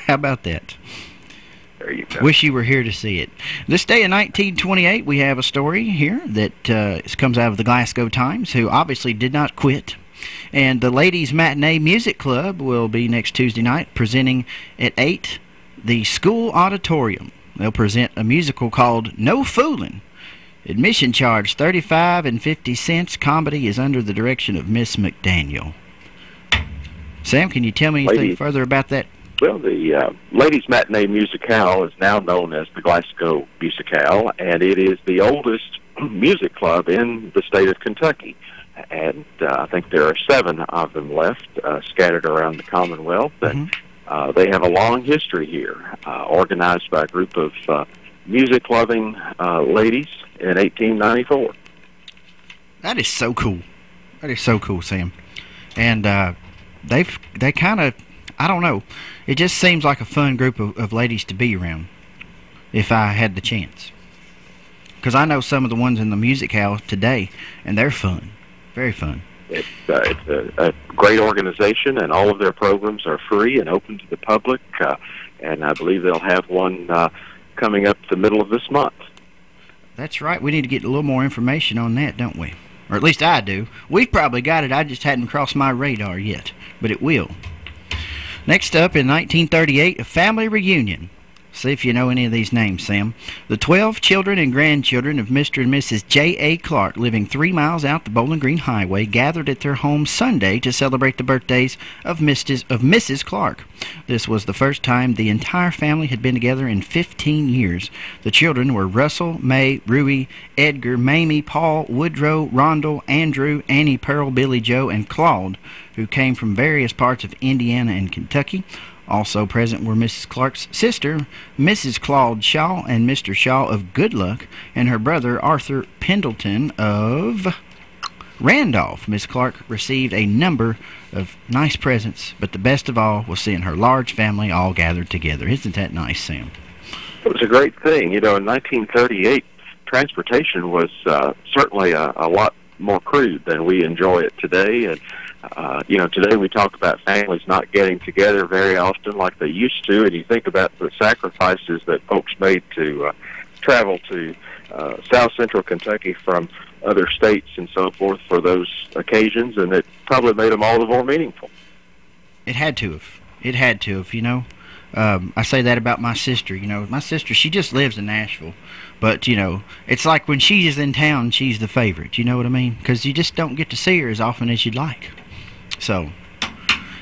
How about that? There you go. Wish you were here to see it. This day in 1928, we have a story here that comes out of the Glasgow Times, who obviously did not quit. And the Ladies Matinee Music Club will be next Tuesday night, presenting at 8, the School Auditorium. They'll present a musical called No Foolin'. Admission charge $35 and 50 cents. Comedy is under the direction of Miss McDaniel. Sam, can you tell me anything further about that? Well, the Ladies Matinee Musicale is now known as the Glasgow Musicale, and it is the oldest music club in the state of Kentucky. And I think there are 7 of them left scattered around the Commonwealth. And they have a long history here, organized by a group of music-loving ladies in 1894. That is so cool. That is so cool, Sam. And they kind of, I don't know, it just seems like a fun group of ladies to be around if I had the chance. Because I know some of the ones in the music house today, and they're fun. Very fun. It's a great organization, and all of their programs are free and open to the public. And I believe they'll have one coming up the middle of this month. That's right. We need to get a little more information on that, don't we? Or at least I do. We've probably got it. I just hadn't crossed my radar yet. But it will. Next up, in 1938, a family reunion. See if you know any of these names, Sam. The 12 children and grandchildren of Mr. and Mrs. J.A. Clark, living 3 miles out the Bowling Green Highway, gathered at their home Sunday to celebrate the birthdays of Mrs. Clark. This was the first time the entire family had been together in 15 years. The children were Russell, May, Rui, Edgar, Mamie, Paul, Woodrow, Rondell, Andrew, Annie, Pearl, Billy Joe, and Claude, who came from various parts of Indiana and Kentucky. Also present were Mrs. Clark's sister, Mrs. Claude Shaw, and Mr. Shaw of Good Luck, and her brother, Arthur Pendleton of Randolph. Miss Clark received a number of nice presents, but the best of all was seeing her large family all gathered together. Isn't that nice, Sam? It was a great thing. You know, in 1938, transportation was certainly a lot more crude than we enjoy it today. And you know, today we talk about families not getting together very often like they used to, and you think about the sacrifices that folks made to travel to South Central Kentucky from other states and so forth for those occasions, and it probably made them all the more meaningful. It had to have. It had to have, you know. I say that about my sister, you know. My sister, she just lives in Nashville. But, you know, it's like when she's in town, she's the favorite. You know what I mean? Because you just don't get to see her as often as you'd like. So,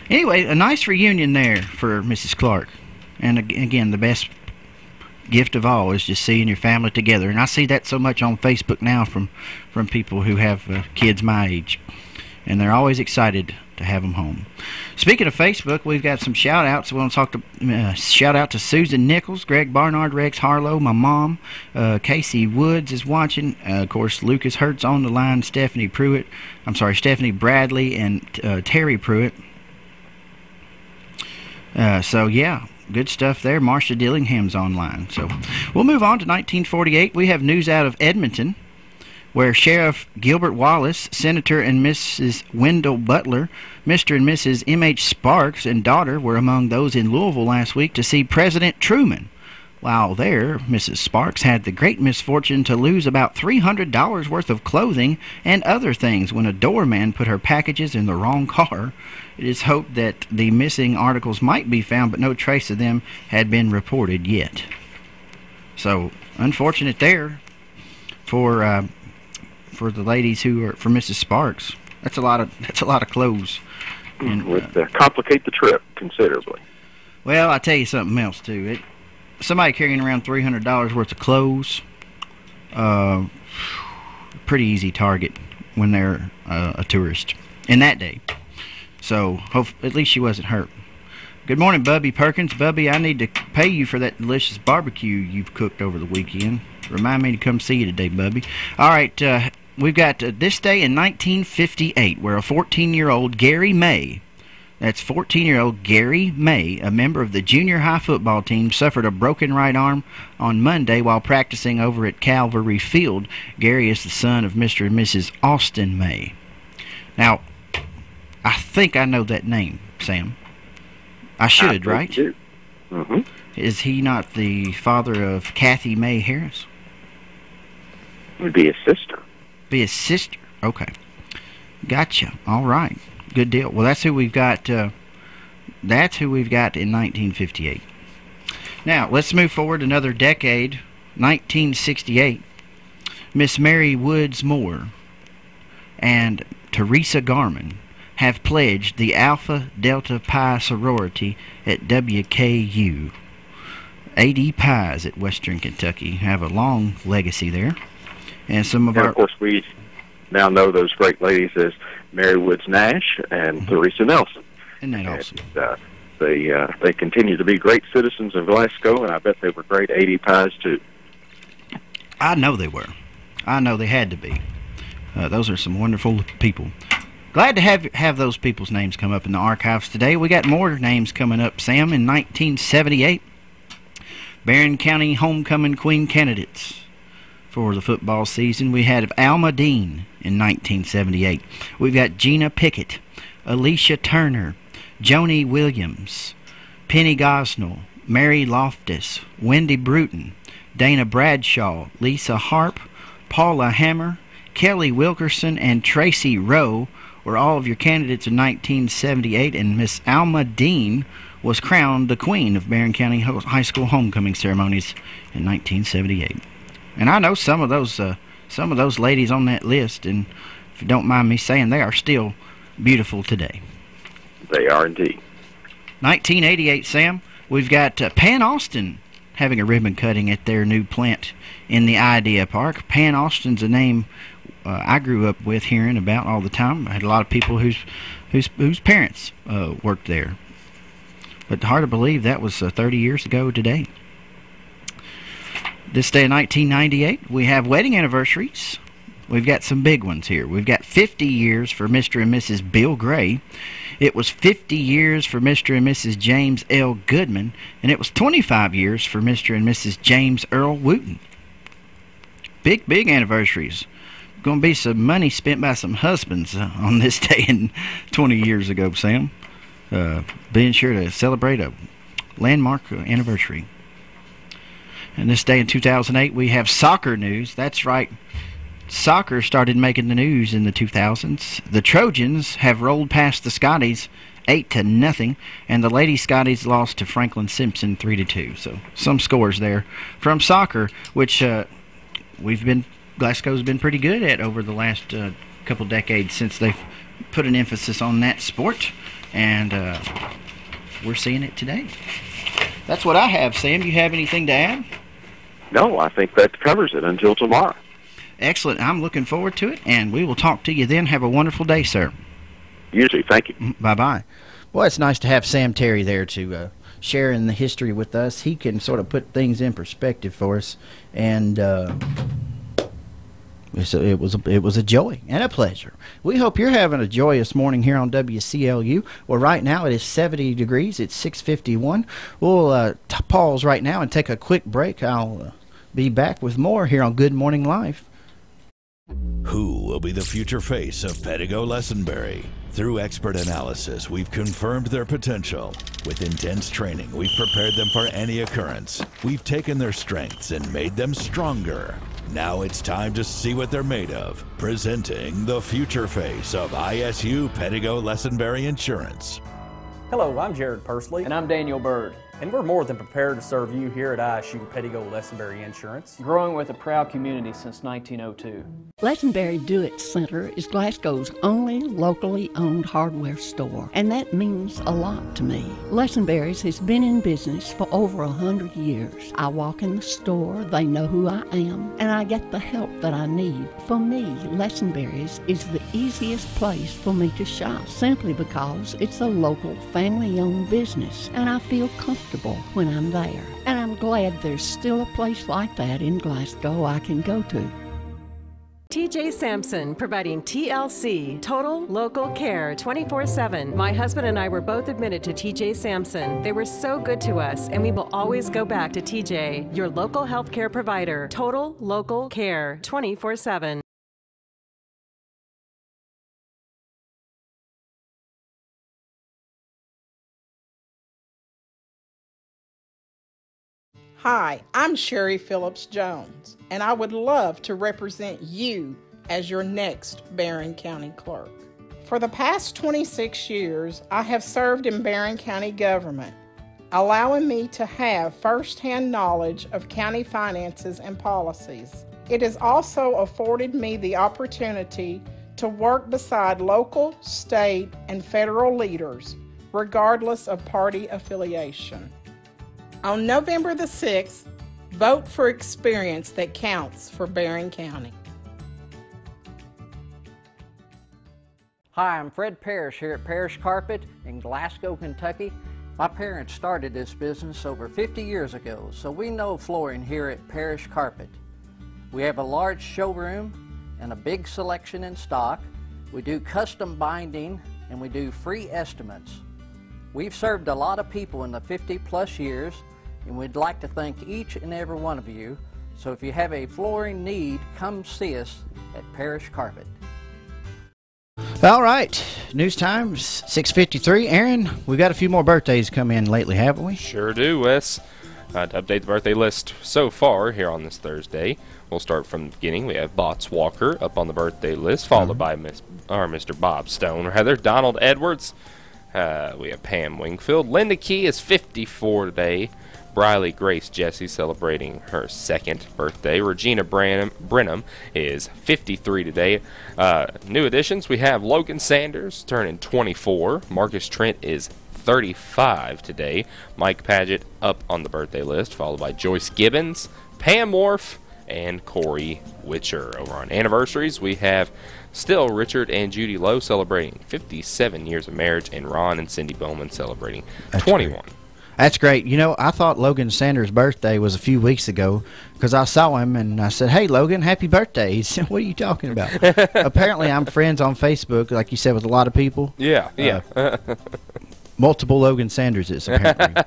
anyway, a nice reunion there for Mrs. Clark. And, again, the best gift of all is just seeing your family together. And I see that so much on Facebook now from people who have kids my age. And they're always excited to have them home. Speaking of Facebook, we've got some shout-outs. We want to talk to shout-out to Susan Nichols, Greg Barnard, Rex Harlow, my mom. Casey Woods is watching. Of course, Lucas Hertz on the line, Stephanie Bradley, and Terry Pruitt. So, yeah, good stuff there. Marcia Dillingham's online. So, we'll move on to 1948. We have news out of Edmonton, where Sheriff Gilbert Wallace, Senator and Mrs. Wendell Butler, Mr. and Mrs. M.H. Sparks, and daughter were among those in Louisville last week to see President Truman. While there, Mrs. Sparks had the great misfortune to lose about $300 worth of clothing and other things when a doorman put her packages in the wrong car. It is hoped that the missing articles might be found, but no trace of them had been reported yet. So, unfortunate there for the ladies who are for Mrs. Sparks. That's a lot of clothes. And would complicate the trip considerably. Well, I tell you something else too. somebody carrying around $300 worth of clothes, pretty easy target when they're a tourist in that day. So at least she wasn't hurt. Good morning, Bubby Perkins. Bubby, I need to pay you for that delicious barbecue you've cooked over the weekend. Remind me to come see you today, Bubby. All right, we've got this day in 1958 where a 14-year-old Gary May, that's 14-year-old Gary May, a member of the junior high football team, suffered a broken right arm on Monday while practicing over at Calvary Field. Gary is the son of Mr. and Mrs. Austin May. Now, I think I know that name, Sam. I should, right? Mm-hmm. Is he not the father of Kathy May Harris? Would be his sister. Be his sister. Okay. Gotcha. All right. Good deal. Well, that's who we've got. That's who we've got in 1958. Now, let's move forward another decade. 1968. Miss Mary Woods Moore and Teresa Garman have pledged the Alpha Delta Pi sorority at WKU. AD Pies at Western Kentucky have a long legacy there. And some of and our... of course, we now know those great ladies as Mary Woods Nash and Teresa Nelson. Isn't that awesome? And, they continue to be great citizens of Glasgow, and I bet they were great AD Pies, too. I know they were. I know they had to be. Those are some wonderful people. Glad to have those people's names come up in the archives today. We got more names coming up, Sam. In 1978, Barron County Homecoming Queen candidates for the football season. We had Alma Dean in 1978. We've got Gina Pickett, Alicia Turner, Joni Williams, Penny Gosnell, Mary Loftus, Wendy Bruton, Dana Bradshaw, Lisa Harp, Paula Hammer, Kelly Wilkerson, and Tracy Rowe were all of your candidates in 1978, and Miss Alma Dean was crowned the queen of Barron County High School homecoming ceremonies in 1978. And I know some of those ladies on that list, and if you don't mind me saying, they are still beautiful today. They are indeed. 1988, Sam, we've got Pan Austin having a ribbon cutting at their new plant in the Idea Park. Pan Austin's a name I grew up with, hearing about all the time. I had a lot of people whose parents worked there. But hard to believe that was 30 years ago today. This day in 1998, we have wedding anniversaries. We've got some big ones here. We've got 50 years for Mr. and Mrs. Bill Gray. It was 50 years for Mr. and Mrs. James L. Goodman. And it was 25 years for Mr. and Mrs. James Earl Wooten. Big anniversaries. Going to be some money spent by some husbands on this day in 20 years ago, Sam. Being sure to celebrate a landmark anniversary. And this day in 2008, we have soccer news. That's right. Soccer started making the news in the 2000s. The Trojans have rolled past the Scotties 8-0, and the Lady Scotties lost to Franklin Simpson 3-2. So some scores there from soccer, which Glasgow's been pretty good at over the last couple decades since they've put an emphasis on that sport, and we're seeing it today. That's what I have, Sam. You have anything to add? No, I think that covers it until tomorrow. Excellent. I'm looking forward to it, and we will talk to you then. Have a wonderful day, sir. You too. Thank you. Bye-bye. Boy, it's nice to have Sam Terry there to share in the history with us. He can sort of put things in perspective for us, and it was a joy and a pleasure. We hope you're having a joyous morning here on WCLU. Well, right now it is 70 degrees. It's 6:51. We'll pause right now and take a quick break. I'll be back with more here on Good Morning Live. Who will be the future face of Pedigo Lessenberry? Through expert analysis, we've confirmed their potential. With intense training, we've prepared them for any occurrence. We've taken their strengths and made them stronger. Now it's time to see what they're made of. Presenting the future face of ISU Pedigo Lessenberry Insurance. Hello, I'm Jared Pursley. And I'm Daniel Bird. And we're more than prepared to serve you here at ISU Pettigo Lesenberry Insurance. Growing with a proud community since 1902. Lesenberry Do-It Center is Glasgow's only locally owned hardware store, and that means a lot to me. Lesenberry's has been in business for over 100 years. I walk in the store, they know who I am, and I get the help that I need. For me, Lesenberry's is the easiest place for me to shop, simply because it's a local family-owned business, and I feel comfortable when I'm there. And I'm glad there's still a place like that in Glasgow I can go to. TJ Sampson, providing TLC, Total Local Care, 24/7. My husband and I were both admitted to TJ Sampson. They were so good to us, and we will always go back to TJ, your local health care provider. Total Local Care, 24/7. Hi, I'm Sherry Phillips Jones, and I would love to represent you as your next Barron County Clerk. For the past 26 years, I have served in Barron County government, allowing me to have firsthand knowledge of county finances and policies. It has also afforded me the opportunity to work beside local, state, and federal leaders, regardless of party affiliation. On November the 6th, vote for experience that counts for Barron County. Hi, I'm Fred Parrish here at Parrish Carpet in Glasgow, Kentucky. My parents started this business over 50 years ago, so we know flooring here at Parrish Carpet. We have a large showroom and a big selection in stock. We do custom binding and we do free estimates. We've served a lot of people in the 50-plus years, and we'd like to thank each and every one of you. So if you have a flooring need, come see us at Parrish Carpet. All right, news time, 6:53. Aaron, we've got a few more birthdays come in lately, haven't we? Sure do, Wes. To update the birthday list so far here on this Thursday, we'll start from the beginning. We have Bots Walker up on the birthday list, followed by Mr. Bob Stone, rather, Donald Edwards. We have Pam Wingfield. Linda Key is 54 today. Briley Grace Jesse celebrating her second birthday. Regina Brenham is 53 today. New additions, we have Logan Sanders turning 24. Marcus Trent is 35 today. Mike Paget up on the birthday list, followed by Joyce Gibbons, Pam Worf, and Corey Witcher. Over on anniversaries, we have still Richard and Judy Lowe celebrating 57 years of marriage, and Ron and Cindy Bowman celebrating 21. Great. That's great. You know, I thought Logan Sanders' birthday was a few weeks ago because I saw him and I said, "Hey, Logan, happy birthday." He said, "What are you talking about?" Apparently, I'm friends on Facebook, like you said, with a lot of people. Yeah, yeah. Multiple Logan Sanderses, apparently.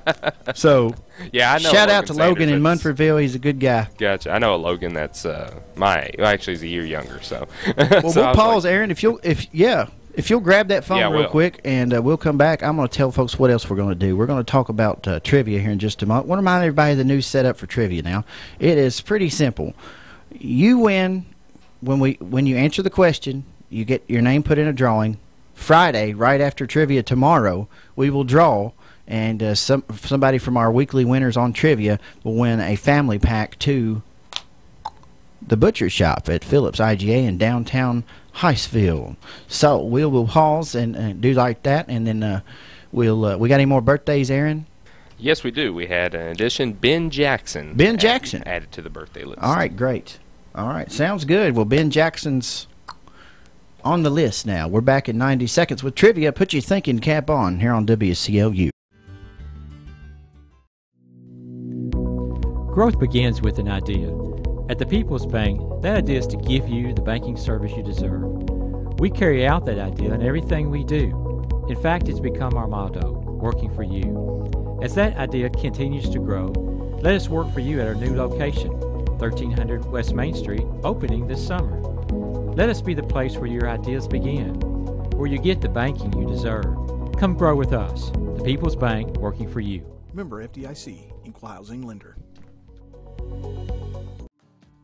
So, yeah, I know. Shout out to Logan in Munfordville. He's a good guy. Gotcha. I know a Logan that's actually he's a year younger. So, well, so we'll pause, Aaron. If you'll grab that phone real quick, and we'll come back. I'm going to tell folks what else we're going to do. We're going to talk about trivia here in just a moment. I want to remind everybody of the new setup for trivia now. It is pretty simple. You win when you answer the question. You get your name put in a drawing. Friday, right after trivia tomorrow, we will draw, and somebody from our weekly winners on trivia will win a family pack to the butcher shop at Phillips IGA in downtown Heistville. So we will pause and do like that, and then we got any more birthdays, Aaron? Yes, we do. We had an addition, Ben Jackson. Ben Jackson added to the birthday list. All right, great. All right, sounds good. Well, Ben Jackson's on the list now. We're back in 90 seconds with trivia. Put your thinking cap on here on WCLU. Growth begins with an idea. At the People's Bank, that idea is to give you the banking service you deserve. We carry out that idea in everything we do. In fact, it's become our motto, working for you. As that idea continues to grow, let us work for you at our new location, 1300 West Main Street, opening this summer. Let us be the place where your ideas begin, where you get the banking you deserve. Come grow with us. The People's Bank, working for you. Member FDIC, Equal Housing Lender.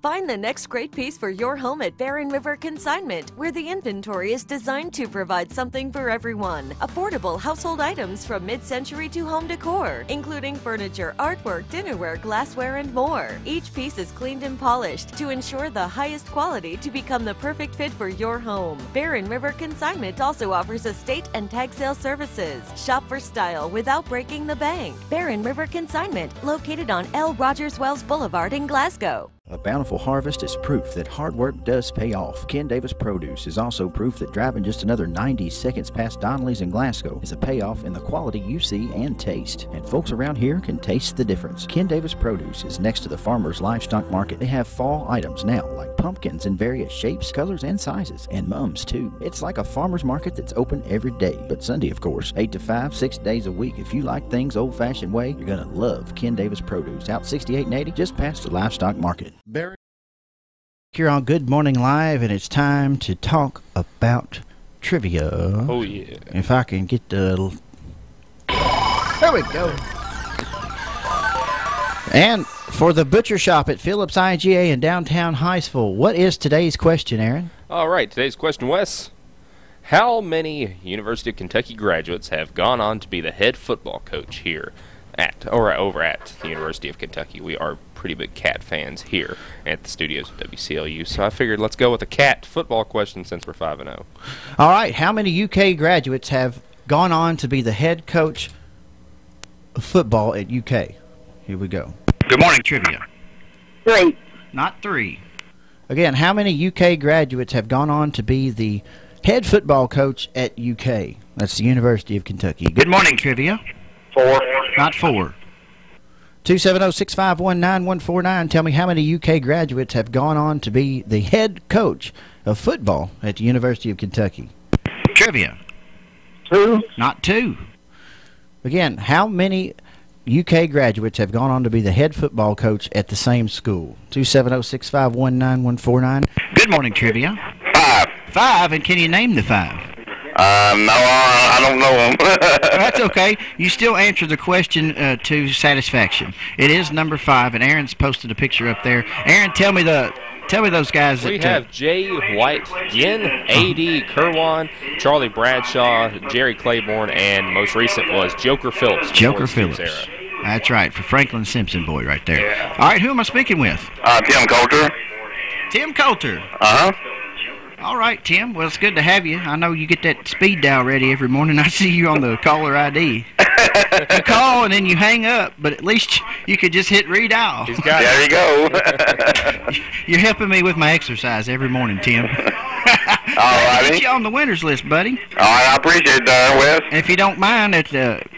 Find the next great piece for your home at Barren River Consignment, where the inventory is designed to provide something for everyone. Affordable household items from mid-century to home decor, including furniture, artwork, dinnerware, glassware, and more. Each piece is cleaned and polished to ensure the highest quality to become the perfect fit for your home. Barren River Consignment also offers estate and tag sale services. Shop for style without breaking the bank. Barren River Consignment, located on L. Rogers Wells Boulevard in Glasgow. A bountiful harvest is proof that hard work does pay off. Ken Davis Produce is also proof that driving just another 90 seconds past Donnelly's in Glasgow is a payoff in the quality you see and taste. And folks around here can taste the difference. Ken Davis Produce is next to the Farmers Livestock Market. They have fall items now, like pumpkins in various shapes, colors, and sizes, and mums too. It's like a farmer's market that's open every day, but Sunday, of course, 8 to 5, 6 days a week. If you like things old-fashioned way, you're going to love Ken Davis Produce, out 68 and 80, just past the Livestock Market. Barry. Here on Good Morning Live, and it's time to talk about trivia. Oh, yeah. If I can get the... There we go. And for the butcher shop at Phillips IGA in downtown Hinesville, what is today's question, Aaron? All right, today's question, Wes. How many University of Kentucky graduates have gone on to be the head football coach here over at the University of Kentucky? We are pretty big Cat fans here at the studios of WCLU, so I figured let's go with a Cat football question since we're 5-0. All right, how many UK graduates have gone on to be the head coach of football at UK? Here we go. Good morning, trivia. 3. Not 3. Again, how many UK graduates have gone on to be the head football coach at UK? That's the University of Kentucky. Good morning, trivia. 4. Not 4. 270-651-9149. Tell me how many UK graduates have gone on to be the head coach of football at the University of Kentucky. Trivia. 2. Not 2. Again, how many UK graduates have gone on to be the head football coach at the same school? 270-651-9149. Good morning, trivia. 5. 5, and can you name the 5? No, I don't know them. That's okay. You still answer the question to satisfaction. It is number 5, and Aaron's posted a picture up there. Aaron, tell me those guys. We have Jay White, Ginn, A.D. Kerwan, Charlie Bradshaw, Jerry Claiborne, and most recent was Joker Phillips. Joker Phillips. That's right, for Franklin Simpson boy right there. Yeah. All right, who am I speaking with? Tim Coulter. Tim Coulter. Uh-huh. All right, Tim. Well, it's good to have you. I know you get that speed dial ready every morning. I see you on the caller ID. You call and then you hang up, but at least you could just hit redial. He's got there you go. You're helping me with my exercise every morning, Tim. All right. Get you on the winners list, buddy. All right, I appreciate that, Wes. And if you don't mind,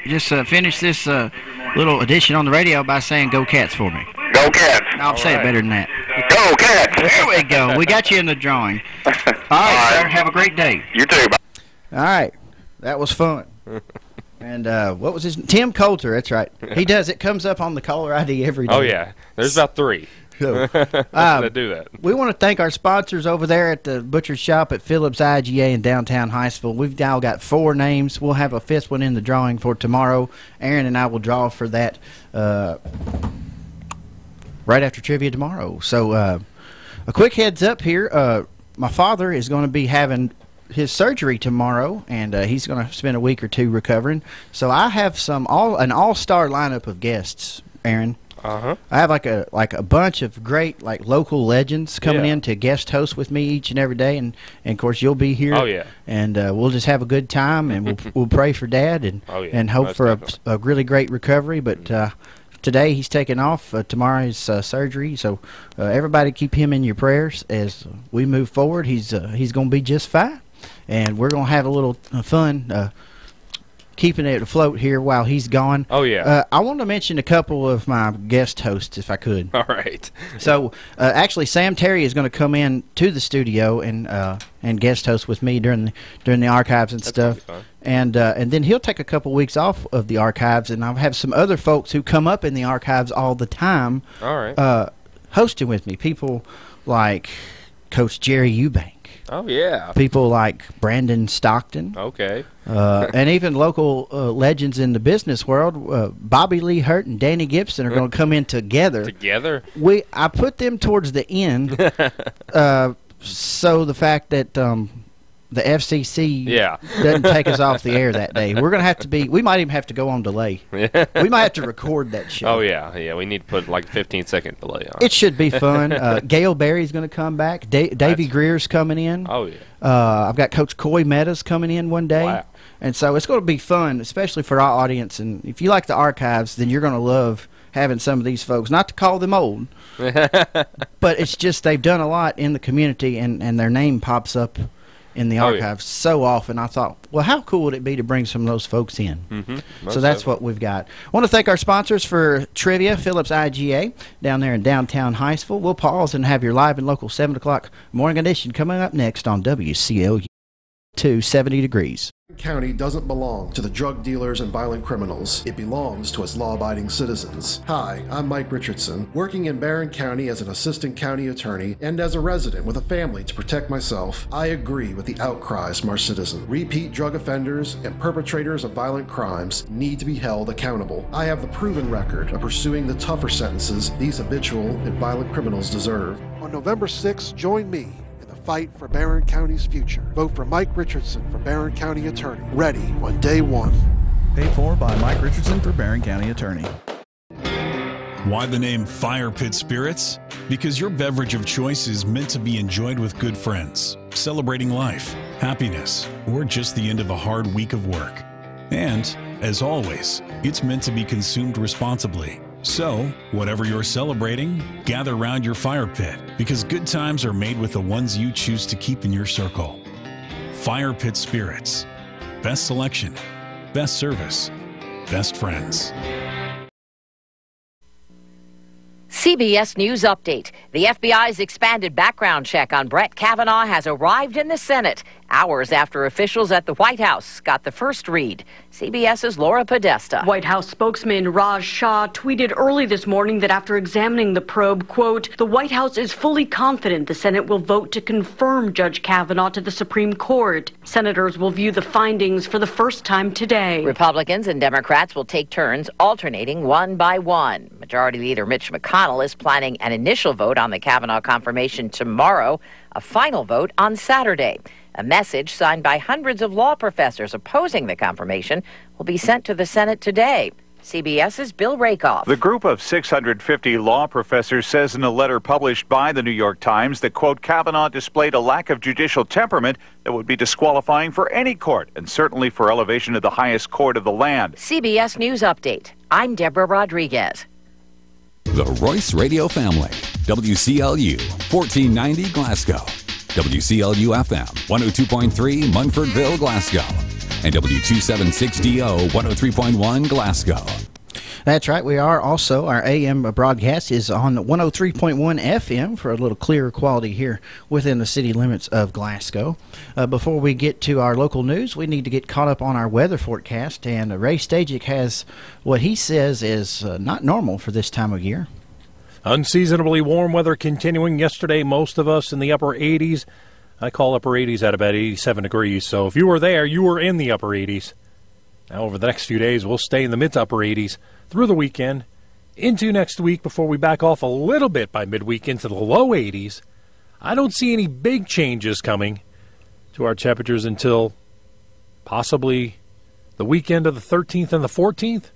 just finish this little edition on the radio by saying "Go Cats" for me. Go Cats. I'll say it better than that. Go Cats. There we go. We got you in the drawing. All right, sir. Have a great day. You too. Bye. All right. That was fun. And what was his name? Tim Coulter. That's right. He does. It comes up on the caller ID every day. Oh, yeah. There's about 3. So, that do that. We want to thank our sponsors over there at the butcher shop at Phillips IGA in downtown Hinesville. We've now got 4 names. We'll have a 5th one in the drawing for tomorrow. Aaron and I will draw for that right after trivia tomorrow. So a quick heads up here. My father is going to be having his surgery tomorrow, and he's going to spend a week or 2 recovering. So I have an all-star lineup of guests, Aaron. Uh-huh. I have like a bunch of great local legends coming in to guest host with me each and every day, and of course you'll be here. Oh yeah. And we'll just have a good time, and we'll pray for Dad and hope for a really great recovery. But today he's taking off. Tomorrow's surgery, so everybody keep him in your prayers as we move forward. He's going to be just fine, and we're going to have a little fun. Keeping it afloat here while he's gone. Oh, yeah. I want to mention a couple of my guest hosts, if I could. All right. So, actually, Sam Terry is going to come in to the studio and guest host with me during the archives and stuff. And then he'll take a couple weeks off of the archives, and I'll have some other folks who come up in the archives all the time. All right. Hosting with me. People like Coach Jerry Eubank. Oh, yeah. People like Brandon Stockton. Okay. And even local legends in the business world, Bobby Lee Hurt and Danny Gibson are going to come in together. Together? I put them towards the end, so the fact that the FCC doesn't take us off the air that day. We're going to have to we might even have to go on delay. We might have to record that show. Oh, yeah. We need to put like a 15-second delay on it. It should be fun. Gail Berry's going to come back. Davey Greer's coming in. Oh, yeah. I've got Coach Coy Meadows coming in one day. Wow. And so it's going to be fun, especially for our audience. And if you like the archives, then you're going to love having some of these folks. Not to call them old, but it's just they've done a lot in the community, and their name pops up in the archives so often. I thought, well, how cool would it be to bring some of those folks in? So that's what we've got. I want to thank our sponsors for trivia, Phillips IGA, down there in downtown Hinesville. We'll pause and have your live and local 7 o'clock morning edition coming up next on WCLU 270 Degrees. County doesn't belong to the drug dealers and violent criminals. It belongs to its law-abiding citizens. Hi, I'm Mike Richardson, working in Barron County as an assistant county attorney and as a resident with a family to protect myself. I agree with the outcries from our citizens. Repeat drug offenders and perpetrators of violent crimes need to be held accountable. I have the proven record of pursuing the tougher sentences these habitual and violent criminals deserve. On November 6th, join me fight for Barron County's future. Vote for Mike Richardson for Barron County Attorney. Ready on day one. Paid for by Mike Richardson for Barron County Attorney. Why the name Fire Pit Spirits? Because your beverage of choice is meant to be enjoyed with good friends, celebrating life, happiness, or just the end of a hard week of work. And, as always, it's meant to be consumed responsibly. So, whatever you're celebrating, gather round your fire pit, because good times are made with the ones you choose to keep in your circle. Fire Pit Spirits. Best selection, best service, best friends. CBS News Update. The FBI's expanded background check on Brett Kavanaugh has arrived in the Senate, hours after officials at the White House got the first read. CBS's Laura Podesta. White House spokesman Raj Shah tweeted early this morning that after examining the probe, quote, the White House is fully confident the Senate will vote to confirm Judge Kavanaugh to the Supreme Court. Senators will view the findings for the first time today. Republicans and Democrats will take turns alternating one by one. Majority Leader Mitch McConnell is planning an initial vote on the Kavanaugh confirmation tomorrow, a final vote on Saturday. A message signed by hundreds of law professors opposing the confirmation will be sent to the Senate today. CBS's Bill Rakoff. The group of 650 law professors says in a letter published by the New York Times that, quote, Kavanaugh displayed a lack of judicial temperament that would be disqualifying for any court, and certainly for elevation to the highest court of the land. CBS News Update. I'm Deborah Rodriguez. The Royce Radio Family. WCLU, 1490 Glasgow. WCLU FM, 102.3 Munfordville, Glasgow. And W276DO, 103.1 Glasgow. That's right. We are also, our AM broadcast is on 103.1 FM for a little clearer quality here within the city limits of Glasgow. Before we get to our local news, we need to get caught up on our weather forecast. And Ray Stajic has what he says is not normal for this time of year. Unseasonably warm weather continuing. Yesterday, most of us in the upper 80s. I call upper 80s at about 87 degrees. So if you were there, you were in the upper 80s. Now, over the next few days, we'll stay in the mid-to-upper 80s through the weekend, into next week before we back off a little bit by midweek into the low 80s. I don't see any big changes coming to our temperatures until possibly the weekend of the 13th and the 14th.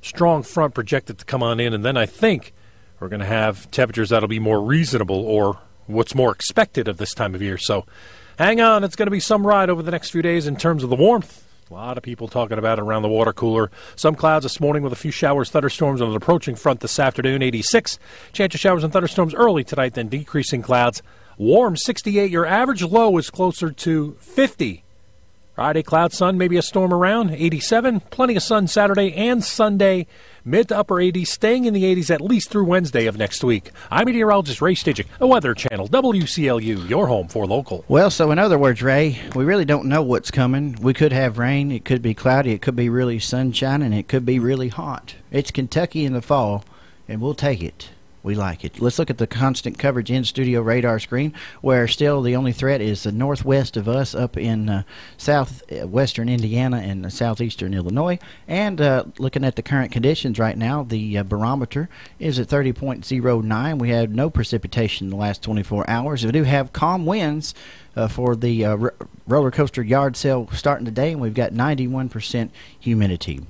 Strong front projected to come on in, and then I think we're going to have temperatures that'll be more reasonable or what's more expected of this time of year. So hang on. It's going to be some ride over the next few days in terms of the warmth. A lot of people talking about it around the water cooler. Some clouds this morning with a few showers, thunderstorms on an approaching front this afternoon, 86. Chance of showers and thunderstorms early tonight, then decreasing clouds. Warm, 68. Your average low is closer to 50. Friday, cloud, sun, maybe a storm around, 87. Plenty of sun Saturday and Sunday. Mid to upper 80s, staying in the 80s at least through Wednesday of next week. I'm meteorologist Ray Stajic, a Weather Channel, WCLU, your home for local. Well, so in other words, Ray, we really don't know what's coming. We could have rain, it could be cloudy, it could be really sunshine, and it could be really hot. It's Kentucky in the fall, and we'll take it We like it. Let's look at the constant coverage in-studio radar screen, where still the only threat is the northwest of us up in southwestern Indiana and southeastern Illinois. And looking at the current conditions right now, the barometer is at 30.09. We had no precipitation in the last 24 hours. We do have calm winds for the roller coaster yard sale starting today, and we've got 91% humidity.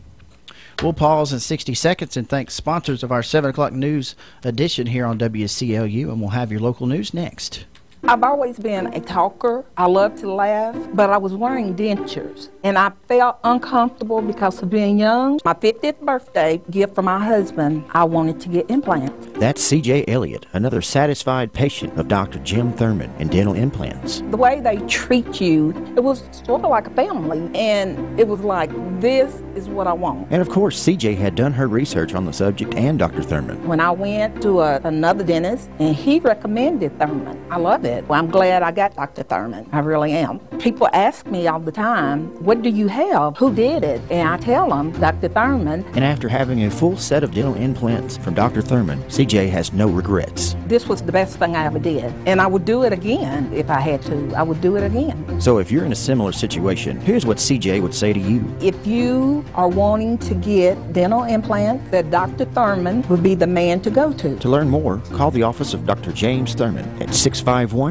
We'll pause in 60 seconds and thank sponsors of our 7 o'clock news edition here on WCLU, and we'll have your local news next. I've always been a talker. I love to laugh, but I was wearing dentures, and I felt uncomfortable because of being young. My 50th birthday gift for my husband, I wanted to get implants. That's C.J. Elliott, another satisfied patient of Dr. Jim Thurman in dental implants. The way they treat you, it was sort of like a family, and it was like, this is what I want. And of course, C.J. had done her research on the subject and Dr. Thurman. When I went to another dentist, and he recommended Thurman, I love it. Well, I'm glad I got Dr. Thurman. I really am. People ask me all the time, what do you have? Who did it? And I tell them, Dr. Thurman. And after having a full set of dental implants from Dr. Thurman, CJ has no regrets. This was the best thing I ever did. And I would do it again if I had to. I would do it again. So if you're in a similar situation, here's what CJ would say to you. If you are wanting to get dental implants, that Dr. Thurman would be the man to go to. To learn more, call the office of Dr. James Thurman at 651-5939.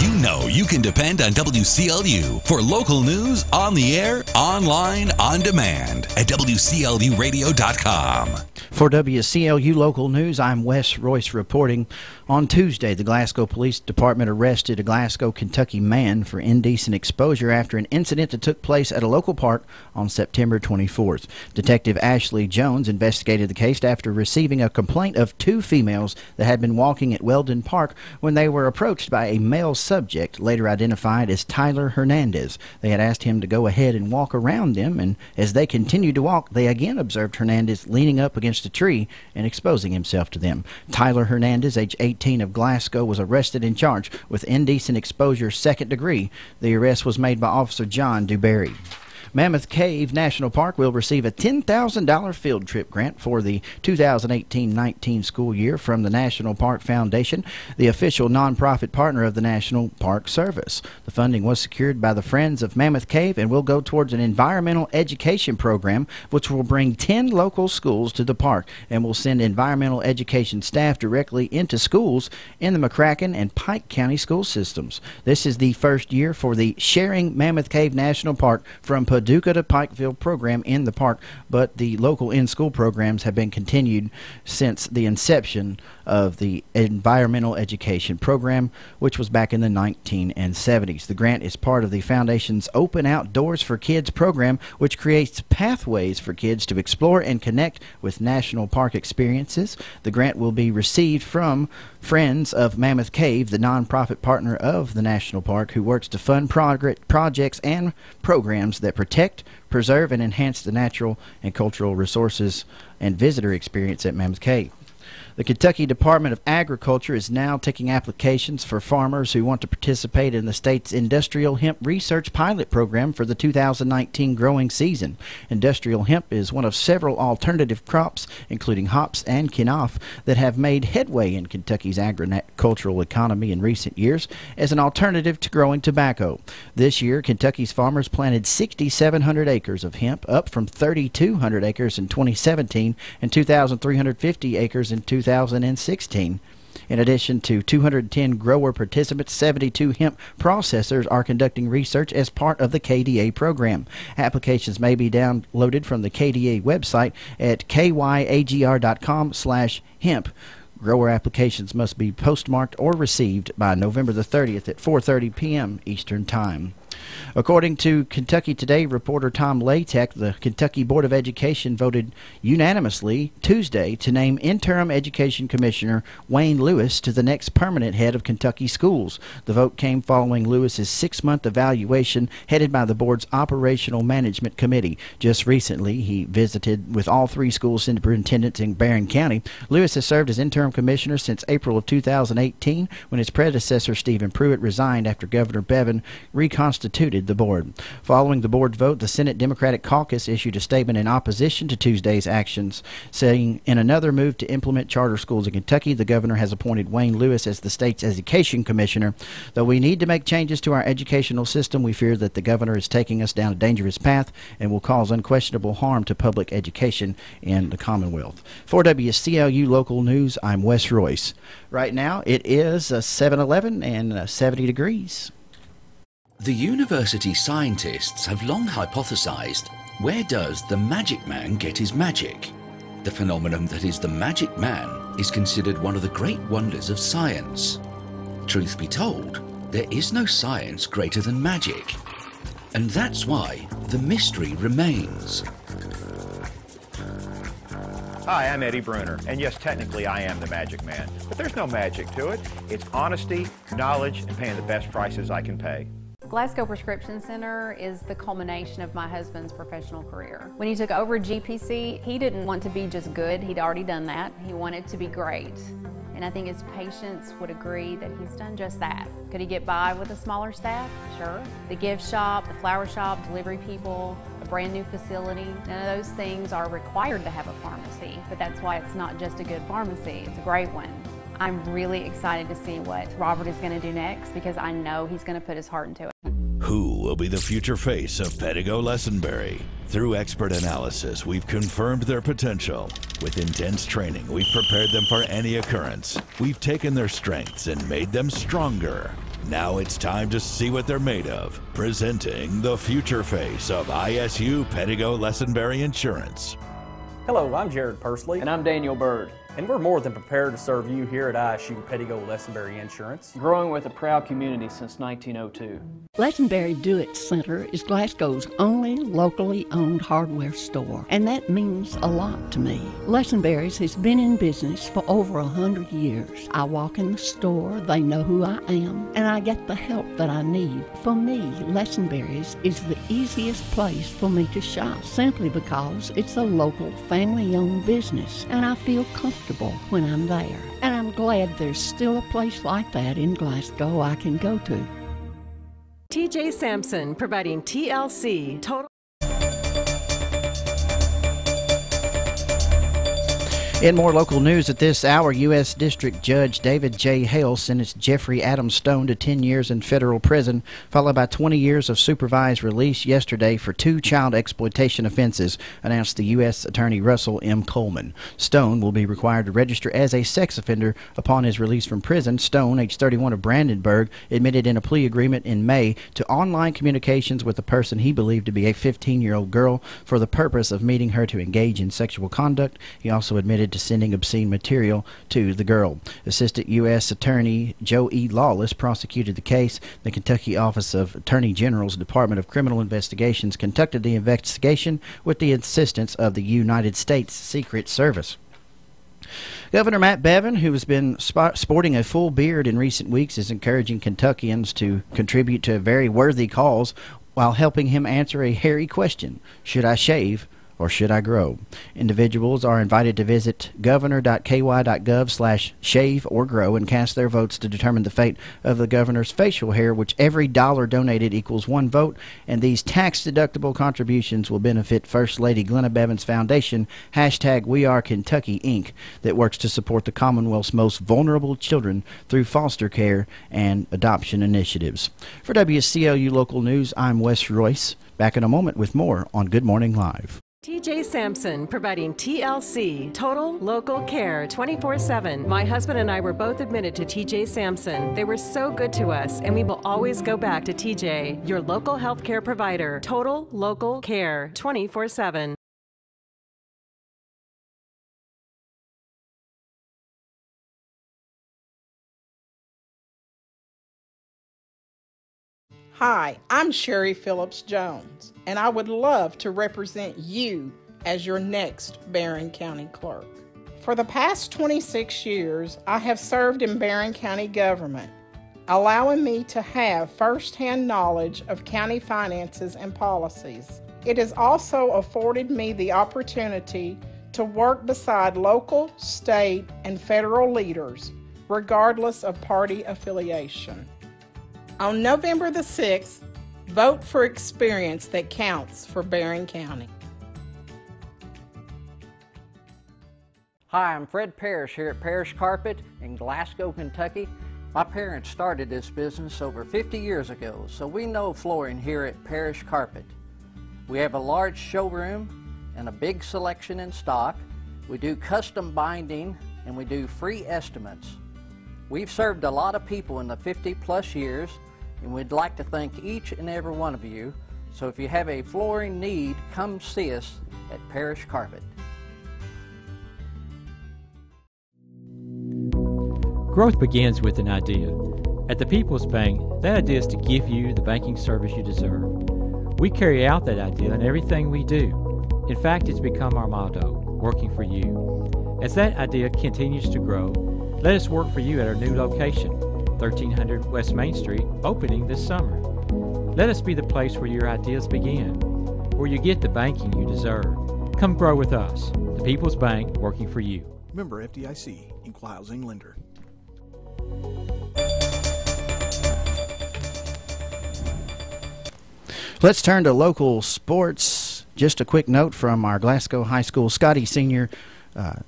You know you can depend on WCLU for local news on the air, online, on demand at WCLUradio.com. For WCLU Local News, I'm Wes Royce reporting. On Tuesday, the Glasgow Police Department arrested a Glasgow, Kentucky man for indecent exposure after an incident that took place at a local park on September 24th. Detective Ashley Jones investigated the case after receiving a complaint of 2 females that had been walking at Weldon Park when they were approached by a male subject, later identified as Tyler Hernandez. They had asked him to go ahead and walk around them, and as they continued to walk, they again observed Hernandez leaning up against a tree and exposing himself to them. Tyler Hernandez, age 18, of Glasgow, was arrested and charged with indecent exposure 2nd degree. The arrest was made by Officer John Dewberry. Mammoth Cave National Park will receive a $10,000 field trip grant for the 2018-19 school year from the National Park Foundation, the official nonprofit partner of the National Park Service. The funding was secured by the Friends of Mammoth Cave and will go towards an environmental education program which will bring 10 local schools to the park and will send environmental education staff directly into schools in the McCracken and Pike County school systems. This is the first year for the Sharing Mammoth Cave National Park from Paducah to Pikeville program in the park, but the local in-school programs have been continued since the inception of the environmental education program, which was back in the 1970s. The grant is part of the Foundation's Open Outdoors for Kids program, which creates pathways for kids to explore and connect with national park experiences. The grant will be received from Friends of Mammoth Cave, the nonprofit partner of the national park, who works to fund projects and programs that protect, preserve, and enhance the natural and cultural resources and visitor experience at Mammoth Cave. The Kentucky Department of Agriculture is now taking applications for farmers who want to participate in the state's Industrial Hemp Research Pilot Program for the 2019 growing season. Industrial hemp is one of several alternative crops, including hops and quinoa, that have made headway in Kentucky's agricultural economy in recent years as an alternative to growing tobacco. This year, Kentucky's farmers planted 6,700 acres of hemp, up from 3,200 acres in 2017 and 2,350 acres in 2016. In addition to 210 grower participants, 72 hemp processors are conducting research as part of the KDA program. Applications may be downloaded from the KDA website at kyagr.com/hemp. Grower applications must be postmarked or received by November the 30th at 4:30 p.m. Eastern Time. According to Kentucky Today reporter Tom Latek, the Kentucky Board of Education voted unanimously Tuesday to name Interim Education Commissioner Wayne Lewis to the next permanent head of Kentucky schools. The vote came following Lewis's 6-month evaluation headed by the board's Operational Management Committee. Just recently, he visited with all 3 school superintendents in Barron County. Lewis has served as interim commissioner since April of 2018, when his predecessor, Stephen Pruitt, resigned after Governor Bevin reconstituted constituted the board. Following the board's vote, the Senate Democratic Caucus issued a statement in opposition to Tuesday's actions, saying, in another move to implement charter schools in Kentucky, the governor has appointed Wayne Lewis as the state's education commissioner. Though we need to make changes to our educational system, we fear that the governor is taking us down a dangerous path and will cause unquestionable harm to public education in the Commonwealth. For WCLU Local News, I'm Wes Royce. Right now, it is 7:11 and 70 degrees. The university scientists have long hypothesized, where does the magic man get his magic? The phenomenon that is the magic man is considered one of the great wonders of science. Truth be told, there is no science greater than magic. And that's why the mystery remains. Hi, I'm Eddie Bruner, and yes, technically I am the magic man, but there's no magic to it. It's honesty, knowledge, and paying the best prices I can pay. Glasgow Prescription Center is the culmination of my husband's professional career. When he took over GPC, he didn't want to be just good, he'd already done that. He wanted to be great. And I think his patients would agree that he's done just that. Could he get by with a smaller staff? Sure. The gift shop, the flower shop, delivery people, a brand new facility, none of those things are required to have a pharmacy, but that's why it's not just a good pharmacy, it's a great one. I'm really excited to see what Robert is going to do next because I know he's going to put his heart into it. Who will be the future face of Pettigo Lessenberry? Through expert analysis, we've confirmed their potential. With intense training, we've prepared them for any occurrence. We've taken their strengths and made them stronger. Now it's time to see what they're made of. Presenting the future face of ISU Pettigo Lessenberry Insurance. Hello, I'm Jared Pursley. And I'm Daniel Bird. And we're more than prepared to serve you here at ISU Pettigo Lessenberry Insurance, growing with a proud community since 1902. Lessenberry Do-It Center is Glasgow's only locally owned hardware store, and that means a lot to me. Lessenberry's has been in business for over 100 years. I walk in the store, they know who I am, and I get the help that I need. For me, Lessenberry's is the easiest place for me to shop, simply because it's a local family-owned business, and I feel comfortable when I'm there. And I'm glad there's still a place like that in Glasgow I can go to. TJ Sampson, providing TLC, total. In more local news at this hour, U.S. District Judge David J. Hale sentenced Jeffrey Adam Stone to 10 years in federal prison, followed by 20 years of supervised release yesterday for 2 child exploitation offenses, announced the U.S. Attorney Russell M. Coleman. Stone will be required to register as a sex offender upon his release from prison. Stone, age 31 of Brandenburg, admitted in a plea agreement in May to online communications with a person he believed to be a 15-year-old girl for the purpose of meeting her to engage in sexual conduct. He also admitted to sending obscene material to the girl. Assistant U.S. Attorney Joe E. Lawless prosecuted the case. The Kentucky Office of Attorney General's Department of Criminal Investigations conducted the investigation with the assistance of the United States Secret Service. Governor Matt Bevin, who has been sporting a full beard in recent weeks, is encouraging Kentuckians to contribute to a very worthy cause while helping him answer a hairy question: should I shave or should I grow? Individuals are invited to visit governor.ky.gov/shave or grow and cast their votes to determine the fate of the governor's facial hair, which every dollar donated equals 1 vote, and these tax-deductible contributions will benefit First Lady Glenna Bevin's foundation, #WeAreKentucky Inc., that works to support the Commonwealth's most vulnerable children through foster care and adoption initiatives. For WCLU Local News, I'm Wes Royce. Back in a moment with more on Good Morning Live. TJ Sampson, providing TLC, total local care 24/7. My husband and I were both admitted to TJ Sampson. They were so good to us, and we will always go back to TJ, your local health care provider. Total local care 24/7. Hi, I'm Sherry Phillips Jones, and I would love to represent you as your next Barron County Clerk. For the past 26 years, I have served in Barron County government, allowing me to have firsthand knowledge of county finances and policies. It has also afforded me the opportunity to work beside local, state, and federal leaders, regardless of party affiliation. On November the 6th, Vote for experience that counts for Barron County. Hi, I'm Fred Parrish here at Parrish Carpet in Glasgow, Kentucky. My parents started this business over 50 years ago, so we know flooring here at Parrish Carpet. We have a large showroom and a big selection in stock. We do custom binding and we do free estimates. We've served a lot of people in the 50-plus years, and we'd like to thank each and every one of you. So if you have a flooring need, come see us at Parrish Carpet. Growth begins with an idea. At the People's Bank, that idea is to give you the banking service you deserve. We carry out that idea in everything we do. In fact, it's become our motto, working for you. As that idea continues to grow, let us work for you at our new location, 1300 West Main Street, opening this summer. Let us be the place where your ideas begin, where you get the banking you deserve. Come grow with us. The People's Bank, working for you. Member FDIC, Equal Housing Lender. Let's turn to local sports. Just a quick note from our Glasgow High School Scotty senior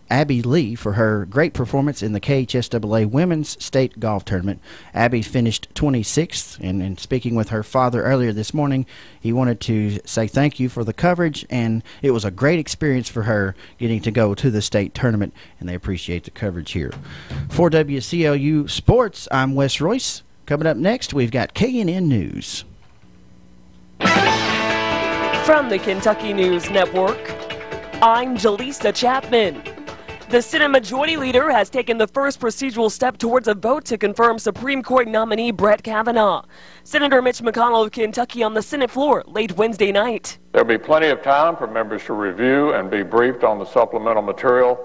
Abby Lee for her great performance in the KHSAA Women's State Golf Tournament. Abby finished 26th, and speaking with her father earlier this morning, he wanted to say thank you for the coverage, and it was a great experience for her getting to go to the state tournament, and they appreciate the coverage here. For WCLU Sports, I'm Wes Royce. Coming up next, we've got KNN News. From the Kentucky News Network, I'm Jaleesa Chapman. The Senate Majority Leader has taken the first procedural step towards a vote to confirm Supreme Court nominee Brett Kavanaugh. Senator Mitch McConnell of Kentucky on the Senate floor late Wednesday night. There'll be plenty of time for members to review and be briefed on the supplemental material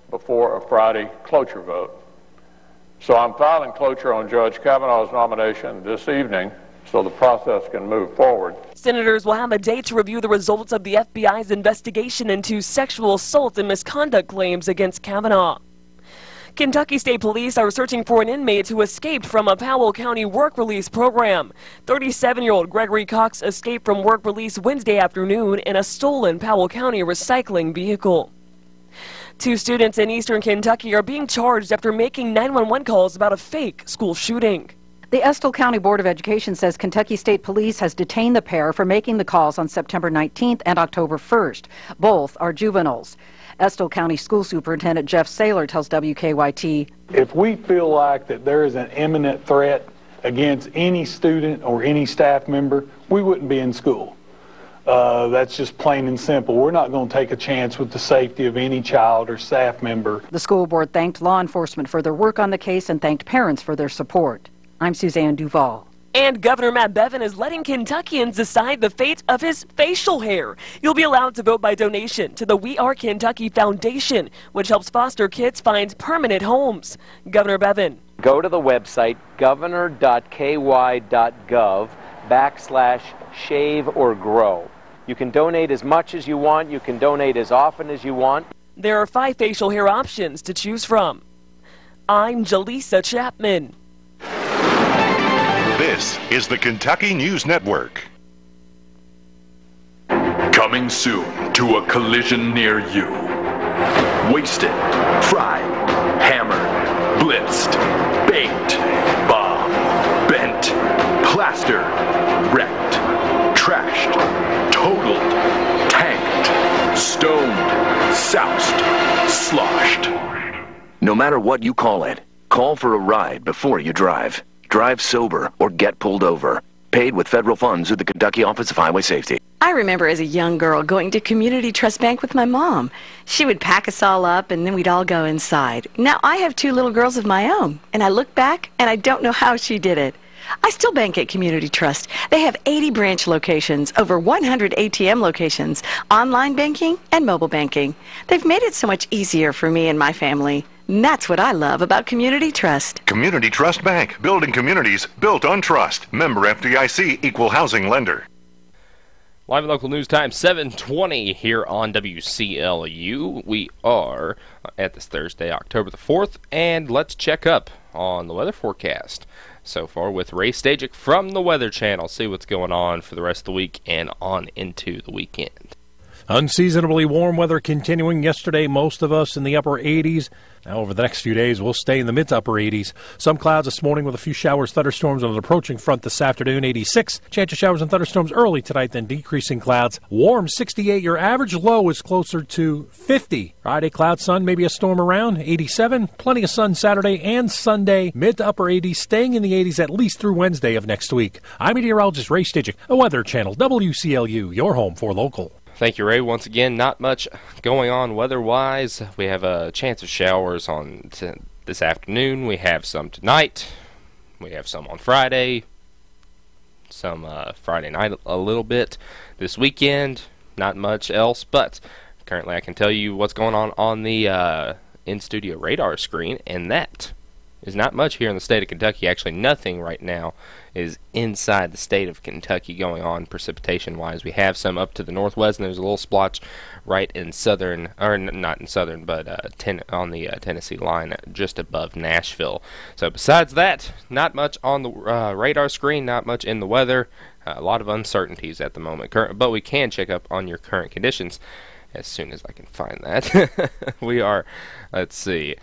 before a Friday cloture vote. So I'm filing cloture on Judge Kavanaugh's nomination this evening so the process can move forward. Senators will have a day to review the results of the FBI's investigation into sexual assault and misconduct claims against Kavanaugh. Kentucky State Police are searching for an inmate who escaped from a Powell County work release program. 37-year-old Gregory Cox escaped from work release Wednesday afternoon in a stolen Powell County recycling vehicle. 2 students in eastern Kentucky are being charged after making 911 calls about a fake school shooting. The Estill County Board of Education says Kentucky State Police has detained the pair for making the calls on September 19th and October 1st. Both are juveniles. Estill County School Superintendent Jeff Saylor tells WKYT, if we feel like that there is an imminent threat against any student or any staff member, we wouldn't be in school. That's just plain and simple. We're not going to take a chance with the safety of any child or staff member. The school board thanked law enforcement for their work on the case and thanked parents for their support. I'm Suzanne Duval. And Governor Matt Bevin is letting Kentuckians decide the fate of his facial hair. You'll be allowed to vote by donation to the We Are Kentucky Foundation, which helps foster kids find permanent homes. Governor Bevin. Go to the website governor.ky.gov/shave or grow. You can donate as much as you want. You can donate as often as you want. There are 5 facial hair options to choose from. I'm Jaleesa Chapman. This is the Kentucky News Network. Coming soon to a collision near you. Wasted, fried, hammered, blitzed, baked, bombed, bent, plastered, wrecked, trashed, totaled, tanked, stoned, soused, sloshed. No matter what you call it, call for a ride before you drive. Drive sober or get pulled over. Paid with federal funds through the Kentucky Office of Highway Safety. I remember as a young girl going to Community Trust Bank with my mom. She would pack us all up and then we'd all go inside. Now I have 2 little girls of my own, and I look back and I don't know how she did it. I still bank at Community Trust. They have 80 branch locations, over 100 ATM locations, online banking and mobile banking. They've made it so much easier for me and my family. And that's what I love about Community Trust. Community Trust Bank, building communities built on trust. Member FDIC, Equal Housing Lender. Live and local news time, 7:20 here on WCLU. We are at this Thursday, October the 4th, and let's check up on the weather forecast. so far with Ray Stajic from the Weather Channel. See what's going on for the rest of the week and on into the weekend. Unseasonably warm weather continuing. Yesterday, most of us in the upper 80s. Now, over the next few days, we'll stay in the mid to upper 80s. Some clouds this morning with a few showers, thunderstorms on an approaching front this afternoon. 86. Chance of showers and thunderstorms early tonight, then decreasing clouds. Warm, 68. Your average low is closer to 50. Friday, cloud, sun, maybe a storm around. 87. Plenty of sun Saturday and Sunday. Mid to upper 80s, staying in the 80s at least through Wednesday of next week. I'm meteorologist Ray Stajic, the Weather Channel, WCLU, your home for local. Thank you, Ray. Once again, not much going on weather-wise. We have a chance of showers on this afternoon. We have some tonight. We have some on Friday. Some Friday night a little bit. This weekend, not much else. But currently I can tell you what's going on the in-studio radar screen, and that is not much here in the state of Kentucky. Actually, nothing right now is inside the state of Kentucky going on precipitation-wise. We have some up to the northwest, and there's a little splotch right in southern, or not in southern, but on the Tennessee line just above Nashville. So besides that, not much on the radar screen, not much in the weather. A lot of uncertainties at the moment. But we can check up on your current conditions as soon as I can find that. We are, let's see.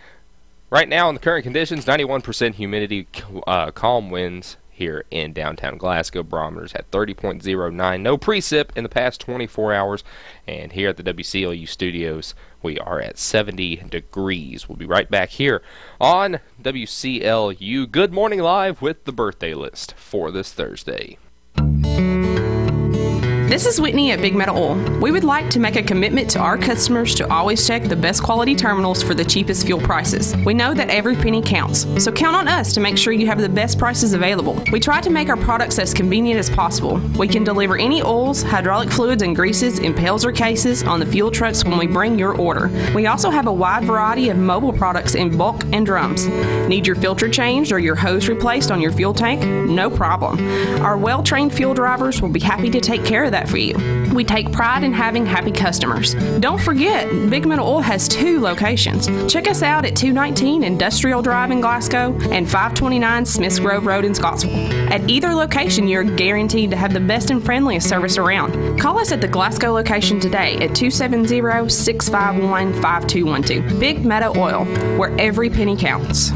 Right now, in the current conditions, 91% humidity, calm winds here in downtown Glasgow. Barometers at 30.09. No precip in the past 24 hours. And here at the WCLU studios, we are at 70 degrees. We'll be right back here on WCLU Good Morning Live with the birthday list for this Thursday. This is Whitney at Big Metal Oil. We would like to make a commitment to our customers to always check the best quality terminals for the cheapest fuel prices. We know that every penny counts, so count on us to make sure you have the best prices available. We try to make our products as convenient as possible. We can deliver any oils, hydraulic fluids, and greases in pails or cases on the fuel trucks when we bring your order. We also have a wide variety of mobile products in bulk and drums. Need your filter changed or your hose replaced on your fuel tank? No problem. Our well-trained fuel drivers will be happy to take care of that for you. We take pride in having happy customers. Don't forget, Big Metal Oil has 2 locations. Check us out at 219 Industrial Drive in Glasgow and 529 Smiths Grove Road in Scottsville. At either location, you're guaranteed to have the best and friendliest service around. Call us at the Glasgow location today at 270-651-5212. Big Metal Oil, where every penny counts.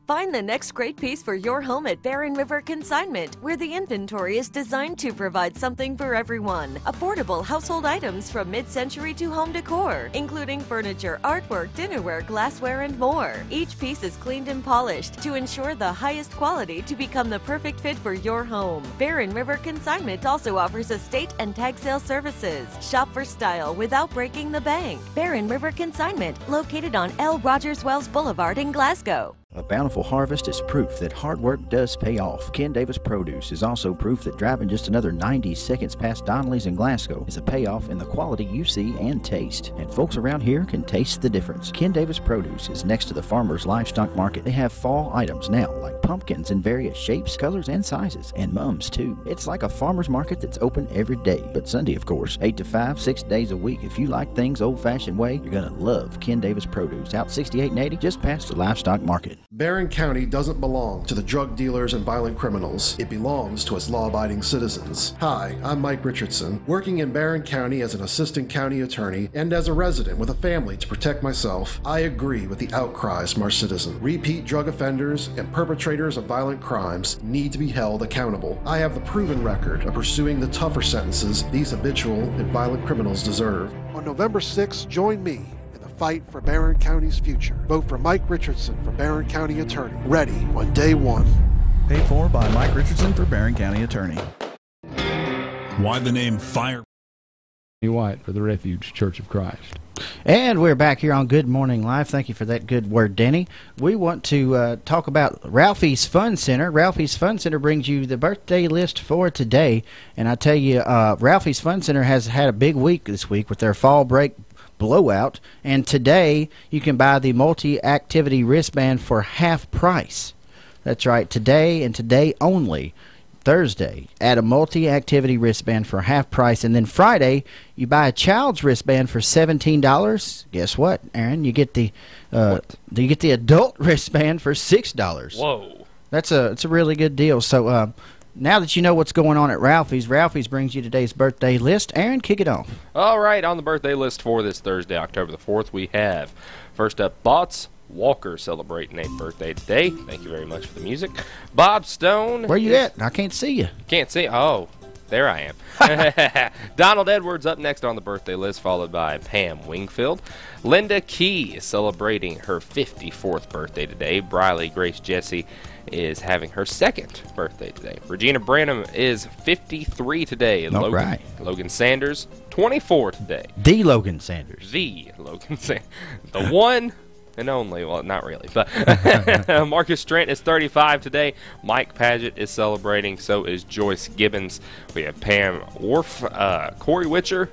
Find the next great piece for your home at Barren River Consignment, where the inventory is designed to provide something for everyone. Affordable household items from mid-century to home decor, including furniture, artwork, dinnerware, glassware, and more. Each piece is cleaned and polished to ensure the highest quality to become the perfect fit for your home. Barren River Consignment also offers estate and tag sale services. Shop for style without breaking the bank. Barren River Consignment, located on L. Rogers Wells Boulevard in Glasgow. A bountiful harvest is proof that hard work does pay off. Ken Davis Produce is also proof that driving just another 90 seconds past Donnelly's in Glasgow is a payoff in the quality you see and taste. And folks around here can taste the difference. Ken Davis Produce is next to the Farmers Livestock Market. They have fall items now, like pumpkins in various shapes, colors, and sizes, and mums too. It's like a farmer's market that's open every day, but Sunday, of course, 8 to 5, 6 days a week. If you like things old-fashioned way, you're gonna love Ken Davis Produce, out 68 and 80, just past the Livestock Market. Barren County doesn't belong to the drug dealers and violent criminals. It belongs to its law-abiding citizens. Hi, I'm Mike Richardson, working in Barren County as an assistant county attorney and as a resident with a family to protect myself. I agree with the outcries from our citizens. Repeat drug offenders and perpetrators of violent crimes need to be held accountable. I have the proven record of pursuing the tougher sentences these habitual and violent criminals deserve. On November 6th, join me fight for Barren County's future. Vote for Mike Richardson for Barren County Attorney. Ready on day one. Paid for by Mike Richardson for Barren County Attorney. Why the name Fire? White for the Refuge Church of Christ. And we're back here on Good Morning Live. Thank you for that good word, Denny. We want to talk about Ralphie's Fun Center. Ralphie's Fun Center brings you the birthday list for today. And I tell you, Ralphie's Fun Center has had a big week this week with their fall break blowout, and today you can buy the multi-activity wristband for half price. That's right, today and today only. Thursday, add a multi-activity wristband for half price, and then Friday, you buy a child's wristband for $17. Guess what, Aaron? You get the adult wristband for $6. Whoa, it's a really good deal. So now that you know what's going on at Ralphie's brings you today's birthday list. Aaron, kick it off. All right, on the birthday list for this Thursday, October the 4th, we have first up Bots Walker celebrating a birthday today. Thank you very much for the music. Bob Stone. Where you at? I can't see you. Can't see. Oh, there I am. Donald Edwards up next on the birthday list, followed by Pam Wingfield. Linda Key is celebrating her 54th birthday today. Briley Grace Jesse is having her 2nd birthday today. Regina Branham is 53 today. All right. Logan Sanders, 24 today. The Logan Sanders. The Logan Sanders. The one and only. Well, not really. But Marcus Trent is 35 today. Mike Paget is celebrating. So is Joyce Gibbons. We have Pam Worf, Corey Witcher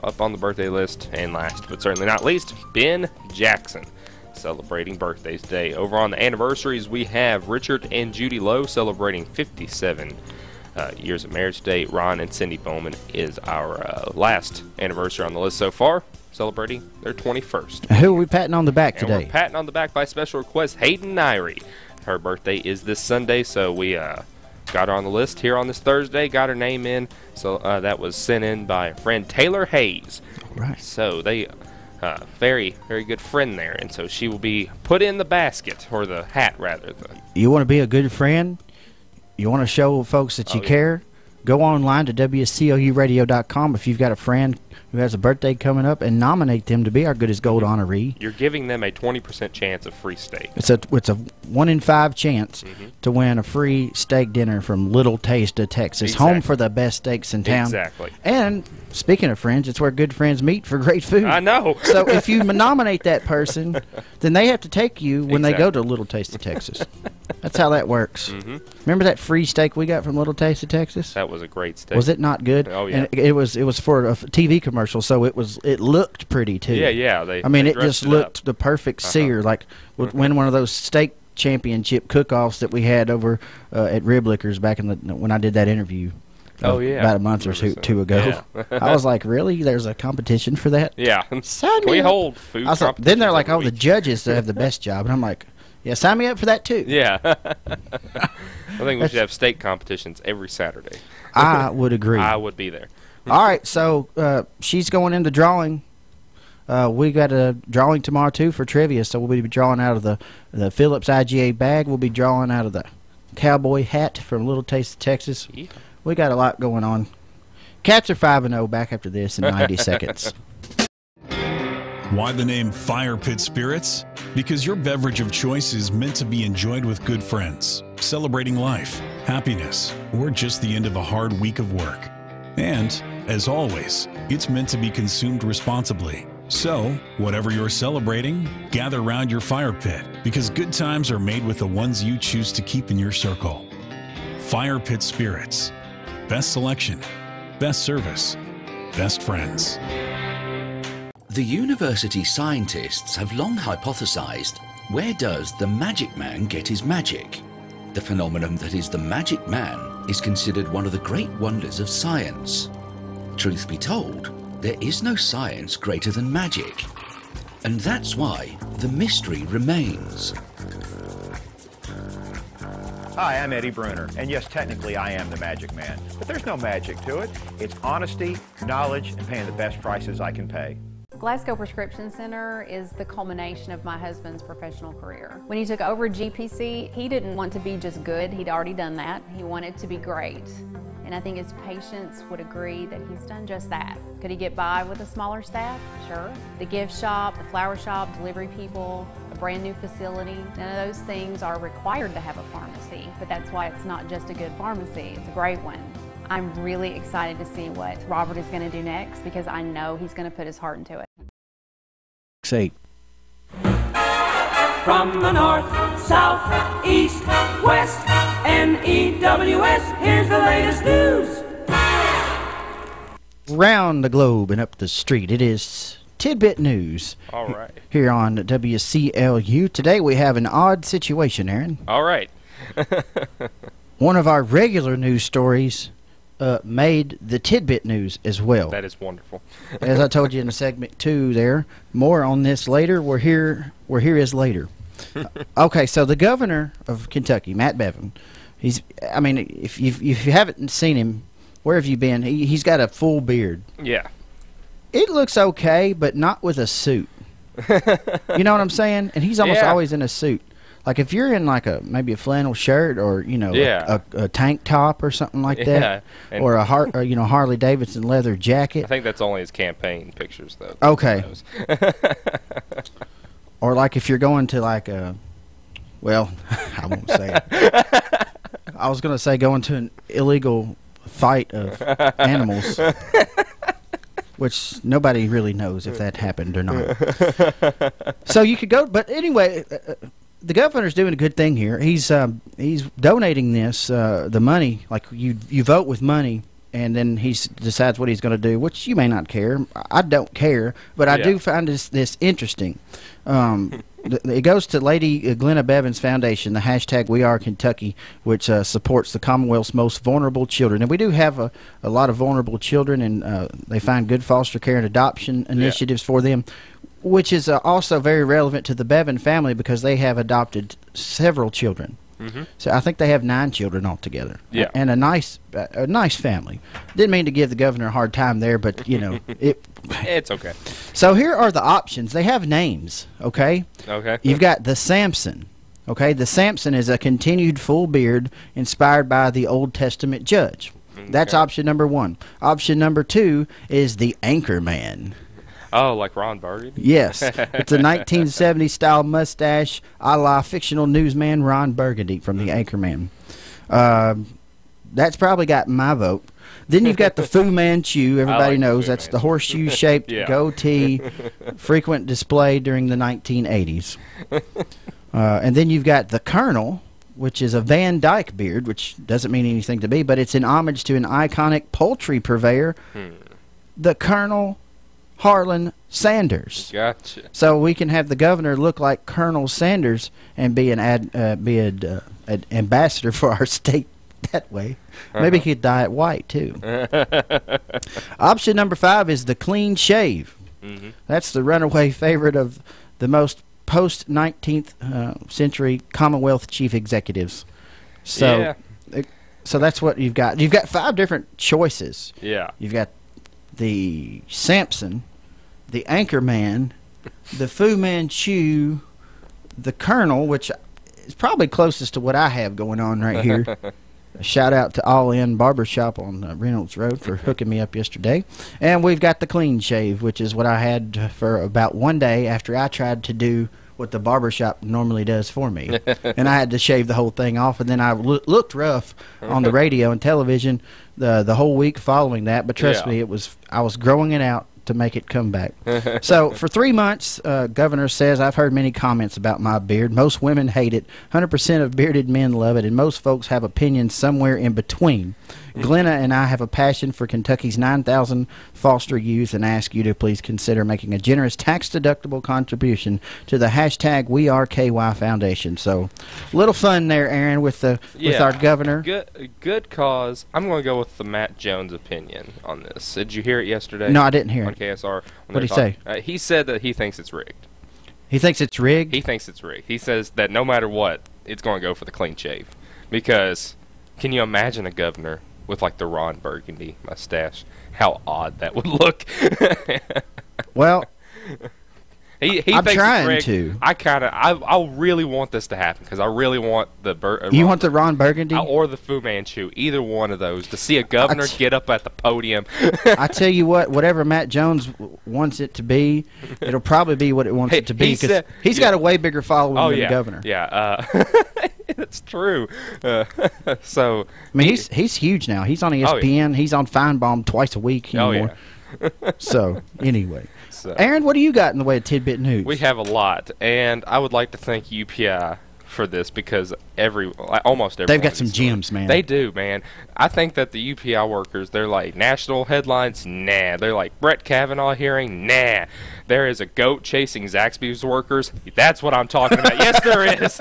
up on the birthday list. And last but certainly not least, Ben Jackson celebrating birthdays today. Over on the anniversaries, we have Richard and Judy Lowe celebrating 57 years of marriage today. Ron and Cindy Bowman is our last anniversary on the list so far, celebrating their 21st. Who are we patting on the back today? We're patting on the back by special request Hayden Nairi. Her birthday is this Sunday, so we got her on the list here on this Thursday, got her name in. So that was sent in by friend Taylor Hayes. Right. So they very, very good friend there, and so she will be put in the basket, or the hat rather. You want to be a good friend? You want to show folks that you care? Go online to WCLUradio.com if you've got a friend who has a birthday coming up and nominate them to be our Good as Gold honoree. You're giving them a 20% chance of free steak. It's a 1 in 5 chance to win a free steak dinner from Little Taste of Texas, home for the best steaks in town. Exactly. And speaking of friends, it's where good friends meet for great food. I know. So if you nominate that person, then they have to take you when they go to Little Taste of Texas. That's how that works. Remember that free steak we got from Little Taste of Texas? That was a great steak. Was it not good? Oh yeah. And it was for a TV commercial, so it looked pretty too. Yeah. It just looked the perfect sear, like would win one of those steak championship cook-offs that we had over at Rib Lickers back in when I did that interview. About a month or two ago. Yeah. I was like, really? There's a competition for that? Yeah. Sign Can me we up. hold food competitions? Then they're like, the judges have the best job. And I'm like, yeah, sign me up for that too. Yeah. I think we should have steak competitions every Saturday. I would agree. I would be there. All right, so she's going into drawing. We got a drawing tomorrow, too, for trivia. So we'll be drawing out of the Phillips IGA bag. We'll be drawing out of the cowboy hat from Little Taste of Texas. Yeah. We got a lot going on. Cats are 5-0 back after this in 90 seconds. Why the name Fire Pit Spirits? Because your beverage of choice is meant to be enjoyed with good friends, celebrating life, happiness, or just the end of a hard week of work. And, as always, it's meant to be consumed responsibly. So, whatever you're celebrating, gather round your fire pit, because good times are made with the ones you choose to keep in your circle. Fire Pit Spirits. Best selection, best service, best friends. The university scientists have long hypothesized, where does the magic man get his magic? The phenomenon that is the magic man is considered one of the great wonders of science. Truth be told, there is no science greater than magic. And that's why the mystery remains. Hi, I'm Eddie Bruner, and yes, technically I am the magic man, but there's no magic to it. It's honesty, knowledge, and paying the best prices I can pay. Glasgow Prescription Center is the culmination of my husband's professional career. When he took over GPC, he didn't want to be just good. He'd already done that. He wanted to be great. And I think his patients would agree that he's done just that. Could he get by with a smaller staff? Sure. The gift shop, the flower shop, delivery people, a brand new facility, none of those things are required to have a pharmacy, but that's why it's not just a good pharmacy, it's a great one. I'm really excited to see what Robert is going to do next because I know he's going to put his heart into it. Say. From the north, south, east, west, NEWS, here's the latest news. Round the globe and up the street, it is Tidbit News. All right. Here on WCLU. Today we have an odd situation, Aaron. All right. one of our regular news stories made the tidbit news as well. That is wonderful. As I told you in the segment 2 there, more on this later. We're here is later. Okay, so the governor of Kentucky, Matt Bevin, if you haven't seen him, where have you been? He's got a full beard. Yeah. It looks okay, but not with a suit. You know what I'm saying? And he's almost always in a suit. Like if you're in like maybe a flannel shirt or a tank top or something like that, or a Harley Davidson leather jacket. I think that's only his campaign pictures though. Okay. Or like if you're going to like I won't say it. I was going to say going to an illegal fight of animals, which nobody really knows if that happened or not. So you could go, but anyway. The governor's doing a good thing here. He's donating this the money, like you vote with money, and then he decides what he's going to do, which you may not care. I don't care, but I do find this interesting. It goes to Lady Glenna Bevan's Foundation, the hashtag We Are Kentucky, which supports the Commonwealth's most vulnerable children. And we do have a lot of vulnerable children, and they find good foster care and adoption initiatives for them, which is also very relevant to the Bevan family because they have adopted several children. Mm-hmm. So I think they have 9 children altogether. Yeah. And a nice family. Didn't mean to give the governor a hard time there, but it's okay. So here are the options. They have names, okay? Okay. You've got the Samson. Okay, the Samson is a continued full beard inspired by the Old Testament judge. Okay. That's option number 1. Option number 2 is the Anchorman. Oh, like Ron Burgundy? Yes. It's a 1970s style mustache a la fictional newsman Ron Burgundy from The Anchorman. That's probably got my vote. Then you've got the Fu Manchu. Everybody knows that's the horseshoe-shaped goatee, frequent display during the 1980s. And then you've got the Colonel, which is a Van Dyke beard, which doesn't mean anything to me, but it's in homage to an iconic poultry purveyor, the Colonel Harlan Sanders. Gotcha. So we can have the governor look like Colonel Sanders and be an ambassador for our state that way. Maybe he could dye it white too. Option number 5 is the clean shave. Mm-hmm. That's the runaway favorite of the most post-19th century Commonwealth chief executives. So, so that's what you've got. You've got 5 different choices. Yeah. You've got the Samson, the Anchorman, the Fu Manchu, the Colonel, which is probably closest to what I have going on right here. A shout out to All In Barbershop on Reynolds Road for hooking me up yesterday. And we've got the clean shave, which is what I had for about 1 day after I tried to do what the barbershop normally does for me. And I had to shave the whole thing off, and then I looked rough on the radio and television the whole week following that, but trust me, I was growing it out to make it come back. So for 3 months, Governor says, I've heard many comments about my beard. Most women hate it. 100% of bearded men love it, and most folks have opinions somewhere in between. Glenna and I have a passion for Kentucky's 9,000 foster youth and ask you to please consider making a generous tax-deductible contribution to the hashtag We Are KY Foundation. So, a little fun there, Aaron, with our governor. Good cause. I'm going to go with the Matt Jones opinion on this. Did you hear it yesterday? No, I didn't hear on it. KSR. What did he say? He said that he thinks it's rigged. He thinks it's rigged? He thinks it's rigged. He says that no matter what, it's going to go for the clean shave. Because, can you imagine a governor with like the Ron Burgundy mustache? How odd that would look. Well, he I'm thinks trying it's rigged. to. I really want this to happen because I really want the You want the Ron Burgundy or the Fu Manchu, either one of those, to see a governor get up at the podium. I tell you what, whatever Matt Jones wants it to be, it'll probably be what it wants it to be because he's got a way bigger following than the governor. Yeah. That's true. So I mean, he's huge now. He's on ESPN. He's on Feinbaum twice a week anymore. So anyway, Aaron, what do you got in the way of tidbit news? We have a lot, and I would like to thank UPI for this because almost everyone. They've got some gems, man. They do, man. I think that the UPI workers, they're like national headlines, nah. They're like Brett Kavanaugh hearing, nah. There is a goat chasing Zaxby's workers. That's what I'm talking about. Yes, there is.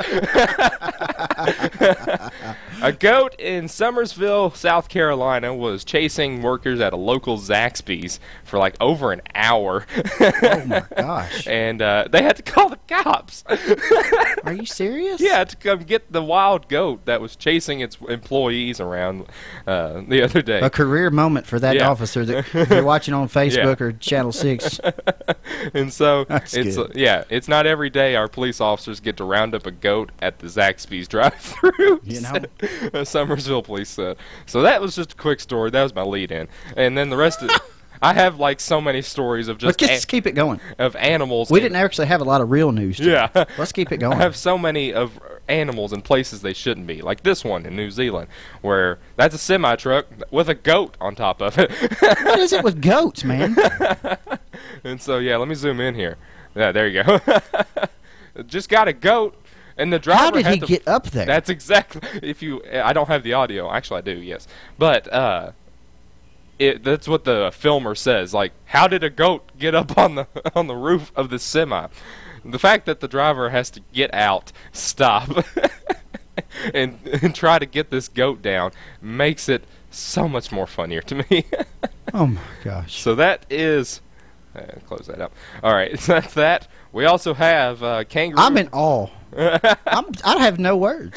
A goat in Summersville, South Carolina, was chasing workers at a local Zaxby's for like over an hour. Oh my gosh! And they had to call the cops. Are you serious? Yeah, to come get the wild goat that was chasing its employees around the other day. A career moment for that officer that if you're watching on Facebook or Channel 6. And so That's good. it's not every day our police officers get to round up a goat at the Zaxby's drive-thru. You know, Summersville police. So that was just a quick story. That was my lead-in, and then the rest of. I have like so many stories of just. Let's keep it going. Of animals. We didn't actually have a lot of real news. Yeah. Let's keep it going. I have so many of animals in places they shouldn't be, like this one in New Zealand, where that's a semi-truck with a goat on top of it. What is it with goats, man? And so let me zoom in here. Yeah, there you go. Just got a goat. And the driver How did he get up there? That's exactly. I don't have the audio. Actually, I do. Yes, but that's what the filmer says. Like, how did a goat get up on the roof of the semi? The fact that the driver has to get out, stop, and try to get this goat down makes it so much more funnier to me. Oh my gosh! So that is. Close that up. All right, so that's that. We also have kangaroo. I'm in awe. I have no words.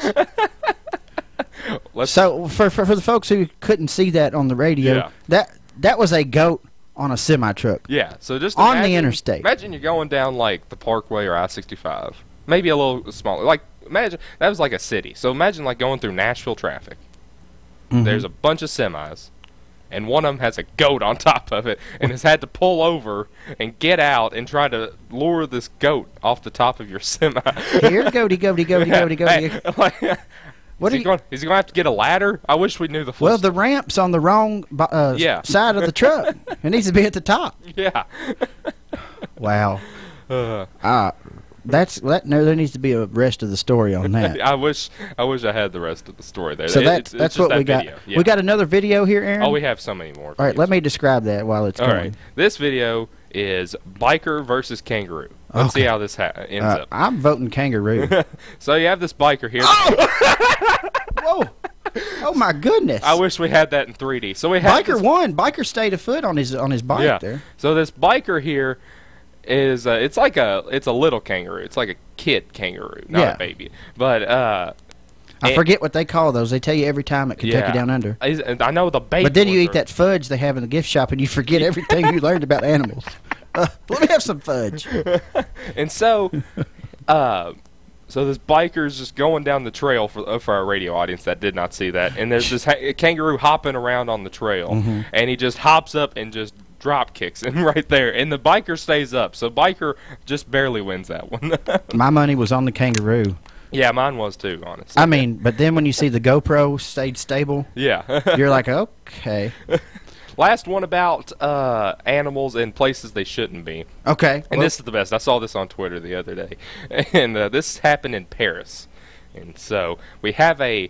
So for the folks who couldn't see that on the radio, that was a goat on a semi truck. Yeah. So just on the interstate. Imagine you're going down like the Parkway or I-65, maybe a little smaller. Like imagine that was like a city. So imagine like going through Nashville traffic. Mm-hmm. There's a bunch of semis. And one of them has a goat on top of it and has had to pull over and get out and try to lure this goat off the top of your semi. Here, goaty. Hey, is he going to have to get a ladder? I wish we knew the full Well, the ramp's on the wrong side of the truck. It needs to be at the top. Yeah. Wow. There needs to be a rest of the story on that. I wish I had the rest of the story there. So that's what we got. Yeah. We got another video here, Aaron? Oh, we have so many more. All right, let me describe that while it's going. All right. This video is biker versus kangaroo. Let's see how this ends up. I'm voting kangaroo. So you have this biker here. Oh! Whoa. Oh, my goodness. I wish we had that in 3D. So we have Biker won. Biker stayed afoot on his bike there. So this biker here is it's a little kangaroo. It's like a kid kangaroo, not a baby. But I forget what they call those. They tell you every time at Kentucky Down Under. I know the baby. But then you eat that fudge they have in the gift shop and you forget everything you learned about animals. Let me have some fudge. And so this biker's just going down the trail for our radio audience that did not see that. And there's this kangaroo hopping around on the trail, and he just hops up and just drop kicks him right there, and the biker stays up. So biker just barely wins that one. My money was on the kangaroo. Yeah, mine was too, honestly. I mean, but then when you see the GoPro stayed stable, you're like, okay. Last one about animals in places they shouldn't be. Okay. And this is the best. I saw this on Twitter the other day, and this happened in Paris. And so we have a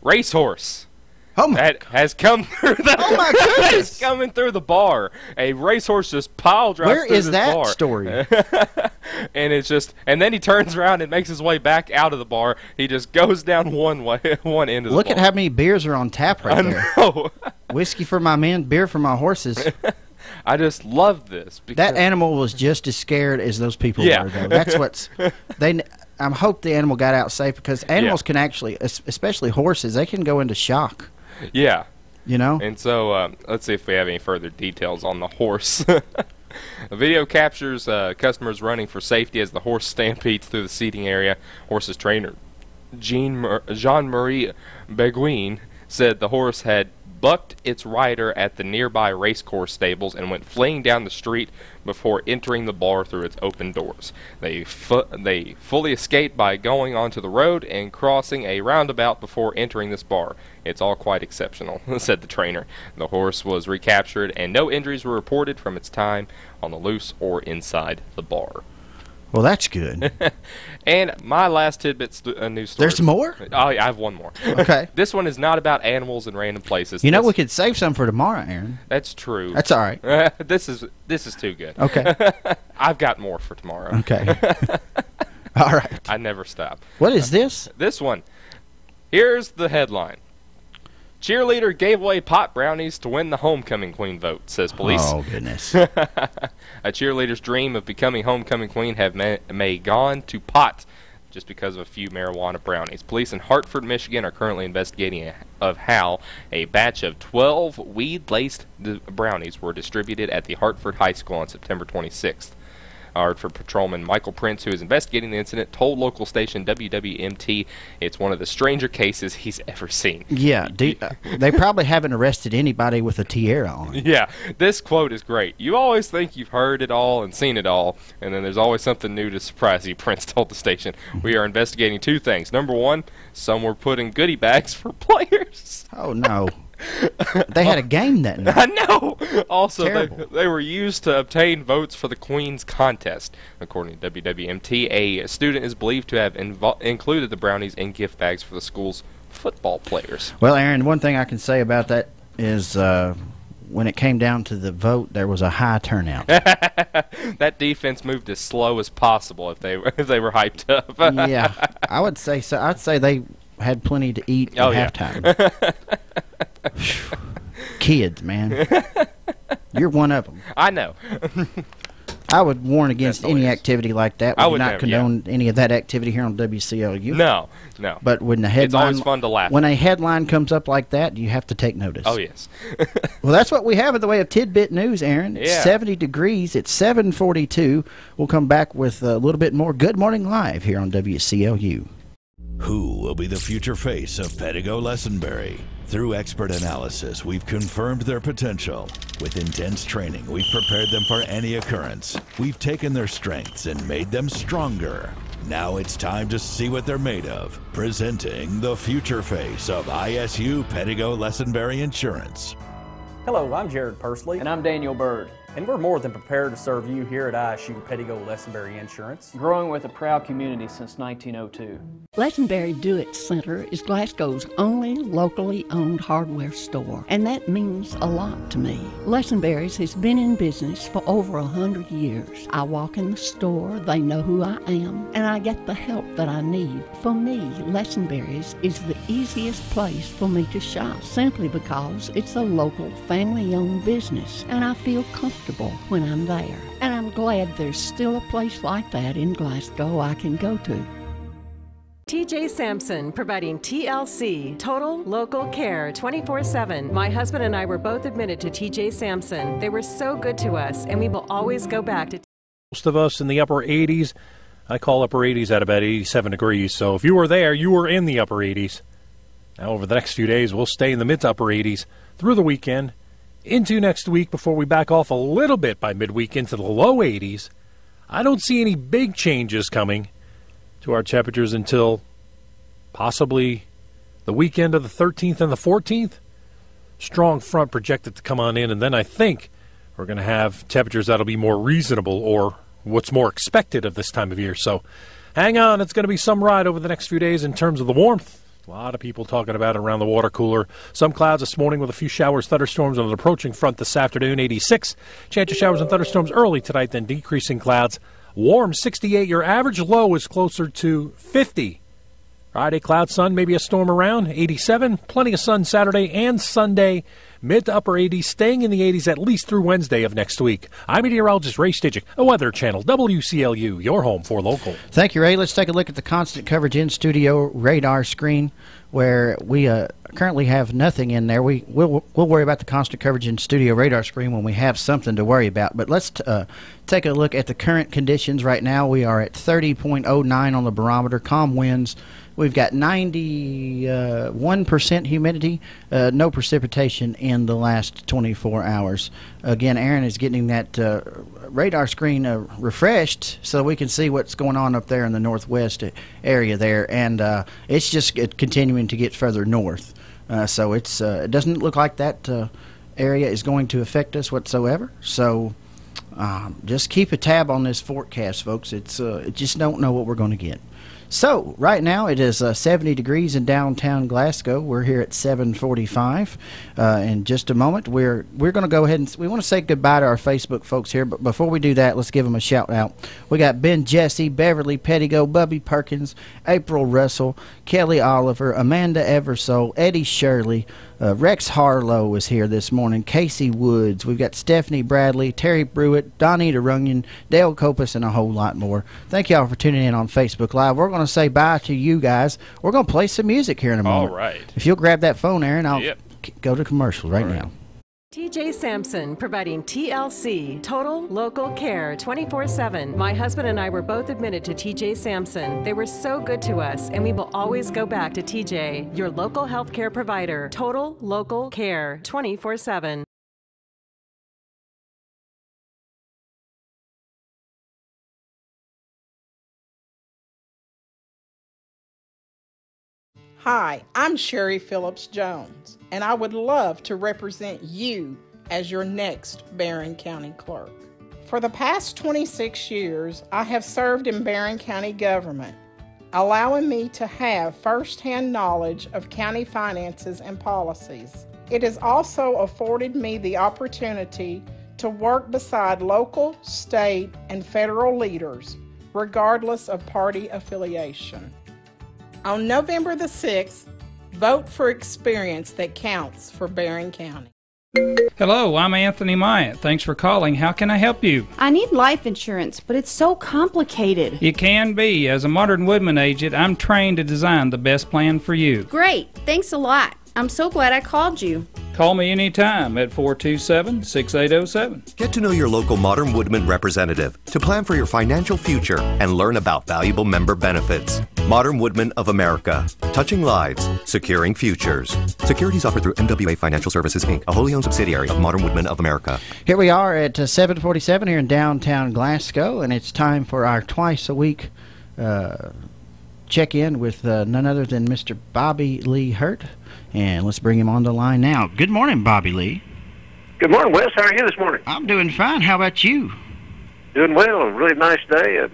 racehorse. That has come through the. Oh my goodness! Coming through the bar, a racehorse just pile drives Where through is this that bar. story? And it's just, and then he turns around and makes his way back out of the bar. He just goes down one end of the bar. Look at how many beers are on tap right there. I know. Whiskey for my men, beer for my horses. I just love this. That animal was just as scared as those people were, though. That's what's. I hope the animal got out safe because animals can actually, especially horses, they can go into shock. Yeah. You know? And so, let's see if we have any further details on the horse. A video captures customers running for safety as the horse stampedes through the seating area. Horse's trainer, Jean-Marie Beguin, said the horse had bucked its rider at the nearby racecourse stables and went fleeing down the street before entering the bar through its open doors. They fully escaped by going onto the road and crossing a roundabout before entering this bar. It's all quite exceptional, said the trainer. The horse was recaptured and no injuries were reported from its time on the loose or inside the bar. Well, that's good. And my last tidbit's a news story. There's more? Oh, yeah, I have one more. Okay. This one is not about animals in random places. You know, we could save some for tomorrow, Aaron. That's true. That's all right. This is too good. Okay. I've got more for tomorrow. Okay. All right. I never stop. What is this? This one. Here's the headline. Cheerleader gave away pot brownies to win the homecoming queen vote, says police. Oh, goodness. A cheerleader's dream of becoming homecoming queen may gone to pot just because of a few marijuana brownies. Police in Hartford, Michigan are currently investigating of how a batch of 12 weed-laced brownies were distributed at the Hartford High School on September 26th. Hartford Patrolman Michael Prince, who is investigating the incident, told local station WWMT it's one of the stranger cases he's ever seen. Yeah, they probably haven't arrested anybody with a tiara on. Yeah, this quote is great. You always think you've heard it all and seen it all, and then there's always something new to surprise you, Prince told the station. We are investigating two things. Number one, some were put in goodie bags for players. Oh, no. They had a game that night. I know. Also, they were used to obtain votes for the Queen's contest. According to WWMT, a student is believed to have included the brownies in gift bags for the school's football players. Well, Aaron, one thing I can say about that is when it came down to the vote, there was a high turnout. That defense moved as slow as possible if they were hyped up. Yeah, I would say so. I'd say they had plenty to eat at halftime. Kids, man. You're one of them. I know. I would warn against any activity like that. We would not condone any of that activity here on WCLU. No. But when the headline, it's always fun to laugh. When a headline comes up like that, you have to take notice. Oh, yes. Well, that's what we have in the way of tidbit news, Aaron. It's 70 degrees. It's 7:42. We'll come back with a little bit more Good Morning Live here on WCLU. Who will be the future face of Pedigo Lessenberry? Through expert analysis, we've confirmed their potential. With intense training, we've prepared them for any occurrence. We've taken their strengths and made them stronger. Now it's time to see what they're made of. Presenting the future face of ISU Pedigo Lessenberry Insurance. Hello, I'm Jared Pursley. And I'm Daniel Bird. And we're more than prepared to serve you here at ISU Pedigo Lessenberry Insurance. Growing with a proud community since 1902. Lessenberry Do-It Center is Glasgow's only locally owned hardware store, and that means a lot to me. Lessenberry's has been in business for over 100 years. I walk in the store, they know who I am, and I get the help that I need. For me, Lessenberry's is the easiest place for me to shop, simply because it's a local family-owned business, and I feel comfortable when I'm there. And I'm glad there's still a place like that in Glasgow I can go to. TJ Sampson, providing TLC, Total Local Care, 24/7. My husband and I were both admitted to TJ Sampson. They were so good to us, and we will always go back to. Most of us in the upper 80s. I call upper 80s at about 87 degrees. So if you were there, you were in the upper 80s. Now over the next few days, we'll stay in the mid to upper 80s through the weekend, into next week before we back off a little bit by midweek into the low 80s. I don't see any big changes coming to our temperatures until possibly the weekend of the 13th and the 14th. Strong front projected to come on in, and then I think we're going to have temperatures that'll be more reasonable, or what's more expected of this time of year. So hang on, it's going to be some ride over the next few days in terms of the warmth. A lot of people talking about it around the water cooler. Some clouds this morning with a few showers, thunderstorms on an approaching front this afternoon, 86. Chance of showers and thunderstorms early tonight, then decreasing clouds. Warm, 68. Your average low is closer to 50. Friday, cloud, sun, maybe a storm around, 87. Plenty of sun Saturday and Sunday. Mid to upper 80s, staying in the 80s at least through Wednesday of next week. I'm meteorologist Ray Stidgick, the Weather Channel, WCLU, your home for local. Thank you, Ray. Let's take a look at the constant coverage in-studio radar screen, where we currently have nothing in there. We'll worry about the constant coverage in-studio radar screen when we have something to worry about. But let's take a look at the current conditions right now. We are at 30.09 on the barometer, calm winds. We've got 91% humidity, no precipitation in the last 24 hours. Again, Aaron is getting that radar screen refreshed so we can see what's going on up there in the northwest area there, and it's just continuing to get further north. So it doesn't look like that area is going to affect us whatsoever. So just keep a tab on this forecast, folks. It's just don't know what we're going to get. So, right now it is 70 degrees in downtown Glasgow. We're here at 7:45. In just a moment, we're going to go ahead and we want to say goodbye to our Facebook folks here. But before we do that, let's give them a shout out. We got Ben Jesse, Beverly Pettigo, Bubby Perkins, April Russell, Kelly Oliver, Amanda Eversole, Eddie Shirley, Rex Harlow is here this morning, Casey Woods. We've got Stephanie Bradley, Terry Brewitt, Donita Runyon, Dale Copus, and a whole lot more. Thank y'all for tuning in on Facebook Live. We're going to say bye to you guys. We're going to play some music here in a moment. All right. If you'll grab that phone, Aaron, I'll go to commercial right now. TJ Sampson, providing TLC, Total Local Care, 24/7. My husband and I were both admitted to TJ Sampson. They were so good to us, and we will always go back to TJ, your local health care provider. Total Local Care, 24/7. Hi, I'm Sherry Phillips Jones, and I would love to represent you as your next Barron County Clerk. For the past 26 years, I have served in Barron County government, allowing me to have firsthand knowledge of county finances and policies. It has also afforded me the opportunity to work beside local, state, and federal leaders, regardless of party affiliation. On November the 6th, vote for experience that counts for Barron County. Hello, I'm Anthony Myatt. Thanks for calling. How can I help you? I need life insurance, but it's so complicated. It can be. As a Modern Woodman agent, I'm trained to design the best plan for you. Great. Thanks a lot. I'm so glad I called you. Call me anytime at 427-6807. Get to know your local Modern Woodman representative to plan for your financial future and learn about valuable member benefits. Modern Woodman of America. Touching lives, securing futures. Securities offered through MWA Financial Services, Inc., a wholly owned subsidiary of Modern Woodman of America. Here we are at 7:47 here in downtown Glasgow, and it's time for our twice-a-week check-in with none other than Mr. Bobby Lee Hurt. And let's bring him on the line now. Good morning, Bobby Lee. Good morning, Wes. How are you this morning? I'm doing fine. How about you? Doing well. A really nice day.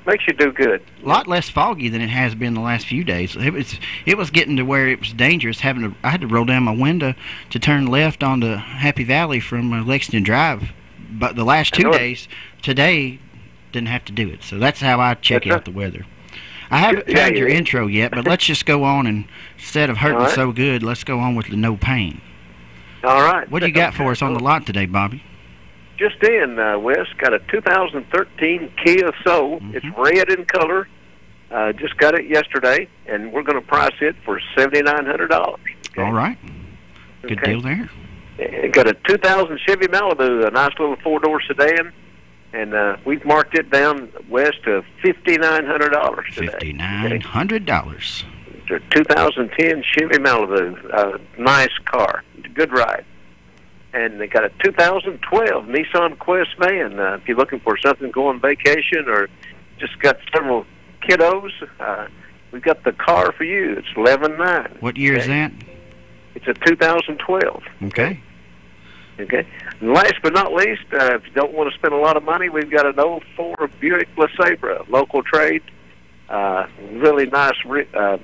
Makes you do good. A lot less foggy than it has been the last few days. It was getting to where it was dangerous. I had to roll down my window to turn left onto Happy Valley from Lexington Drive. But the last 2 days, today, didn't have to do it. So that's how I check out the weather. I haven't found your intro yet, but let's just go on, and instead of hurting so good, let's go on with the no pain. All right. What do you got for us on the lot today, Bobby? Just in, Wes, got a 2013 Kia Soul. It's red in color. Just got it yesterday, and we're going to price it for $7,900. Okay? All right. Good deal there. Got a 2000 Chevy Malibu, a nice little four-door sedan. And we've marked it down west to $5,900 today. $5,900. It's a 2010 Chevy Malibu, nice car, good ride. And they got a 2012 Nissan Quest Van. If you're looking for something to go on vacation or just got several kiddos, we've got the car for you. It's 11.9. What year is that? It's a 2012. Okay. Okay. And last but not least, if you don't want to spend a lot of money, we've got an 04 Buick LeSabre, local trade, really nice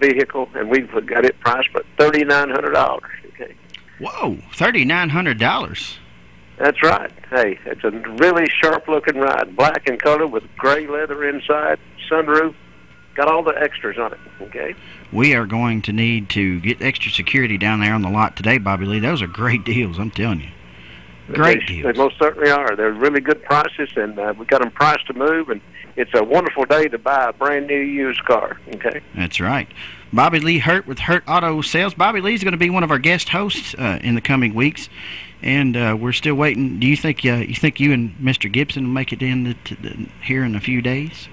vehicle, and we've got it priced for $3,900. Okay. Whoa, $3,900. That's right. Hey, it's a really sharp-looking ride, black in color with gray leather inside, sunroof, got all the extras on it. Okay. We are going to need to get extra security down there on the lot today, Bobby Lee. Those are great deals, I'm telling you. Great deals. They most certainly are. They're really good prices, and we got them priced to move, and it's a wonderful day to buy a brand new used car. Okay. That's right. Bobby Lee Hurt with Hurt Auto Sales. Bobby Lee's going to be one of our guest hosts in the coming weeks, and we're still waiting. Do you think you and Mr. Gibson will make it in here in a few days?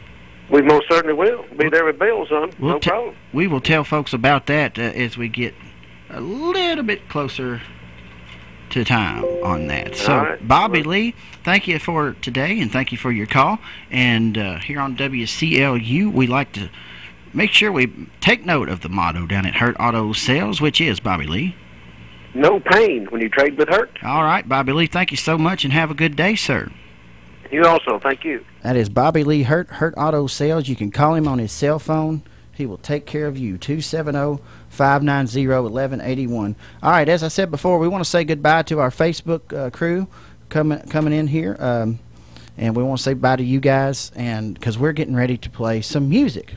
We most certainly will. Be there with bills on. No problem. We will tell folks about that as we get a little bit closer to time on that. So, right. Bobby Lee, thank you for today, and thank you for your call. And here on WCLU, we like to make sure we take note of the motto down at Hurt Auto Sales, which is, Bobby Lee, no pain when you trade with Hurt. All right, Bobby Lee, thank you so much, and have a good day, sir. You also, thank you. That is Bobby Lee Hurt, Hurt Auto Sales. You can call him on his cell phone, He will take care of you. 270-590-1181. All right, as I said before, we want to say goodbye to our Facebook crew coming in here. And we want to say bye to you guys, and because we're getting ready to play some music.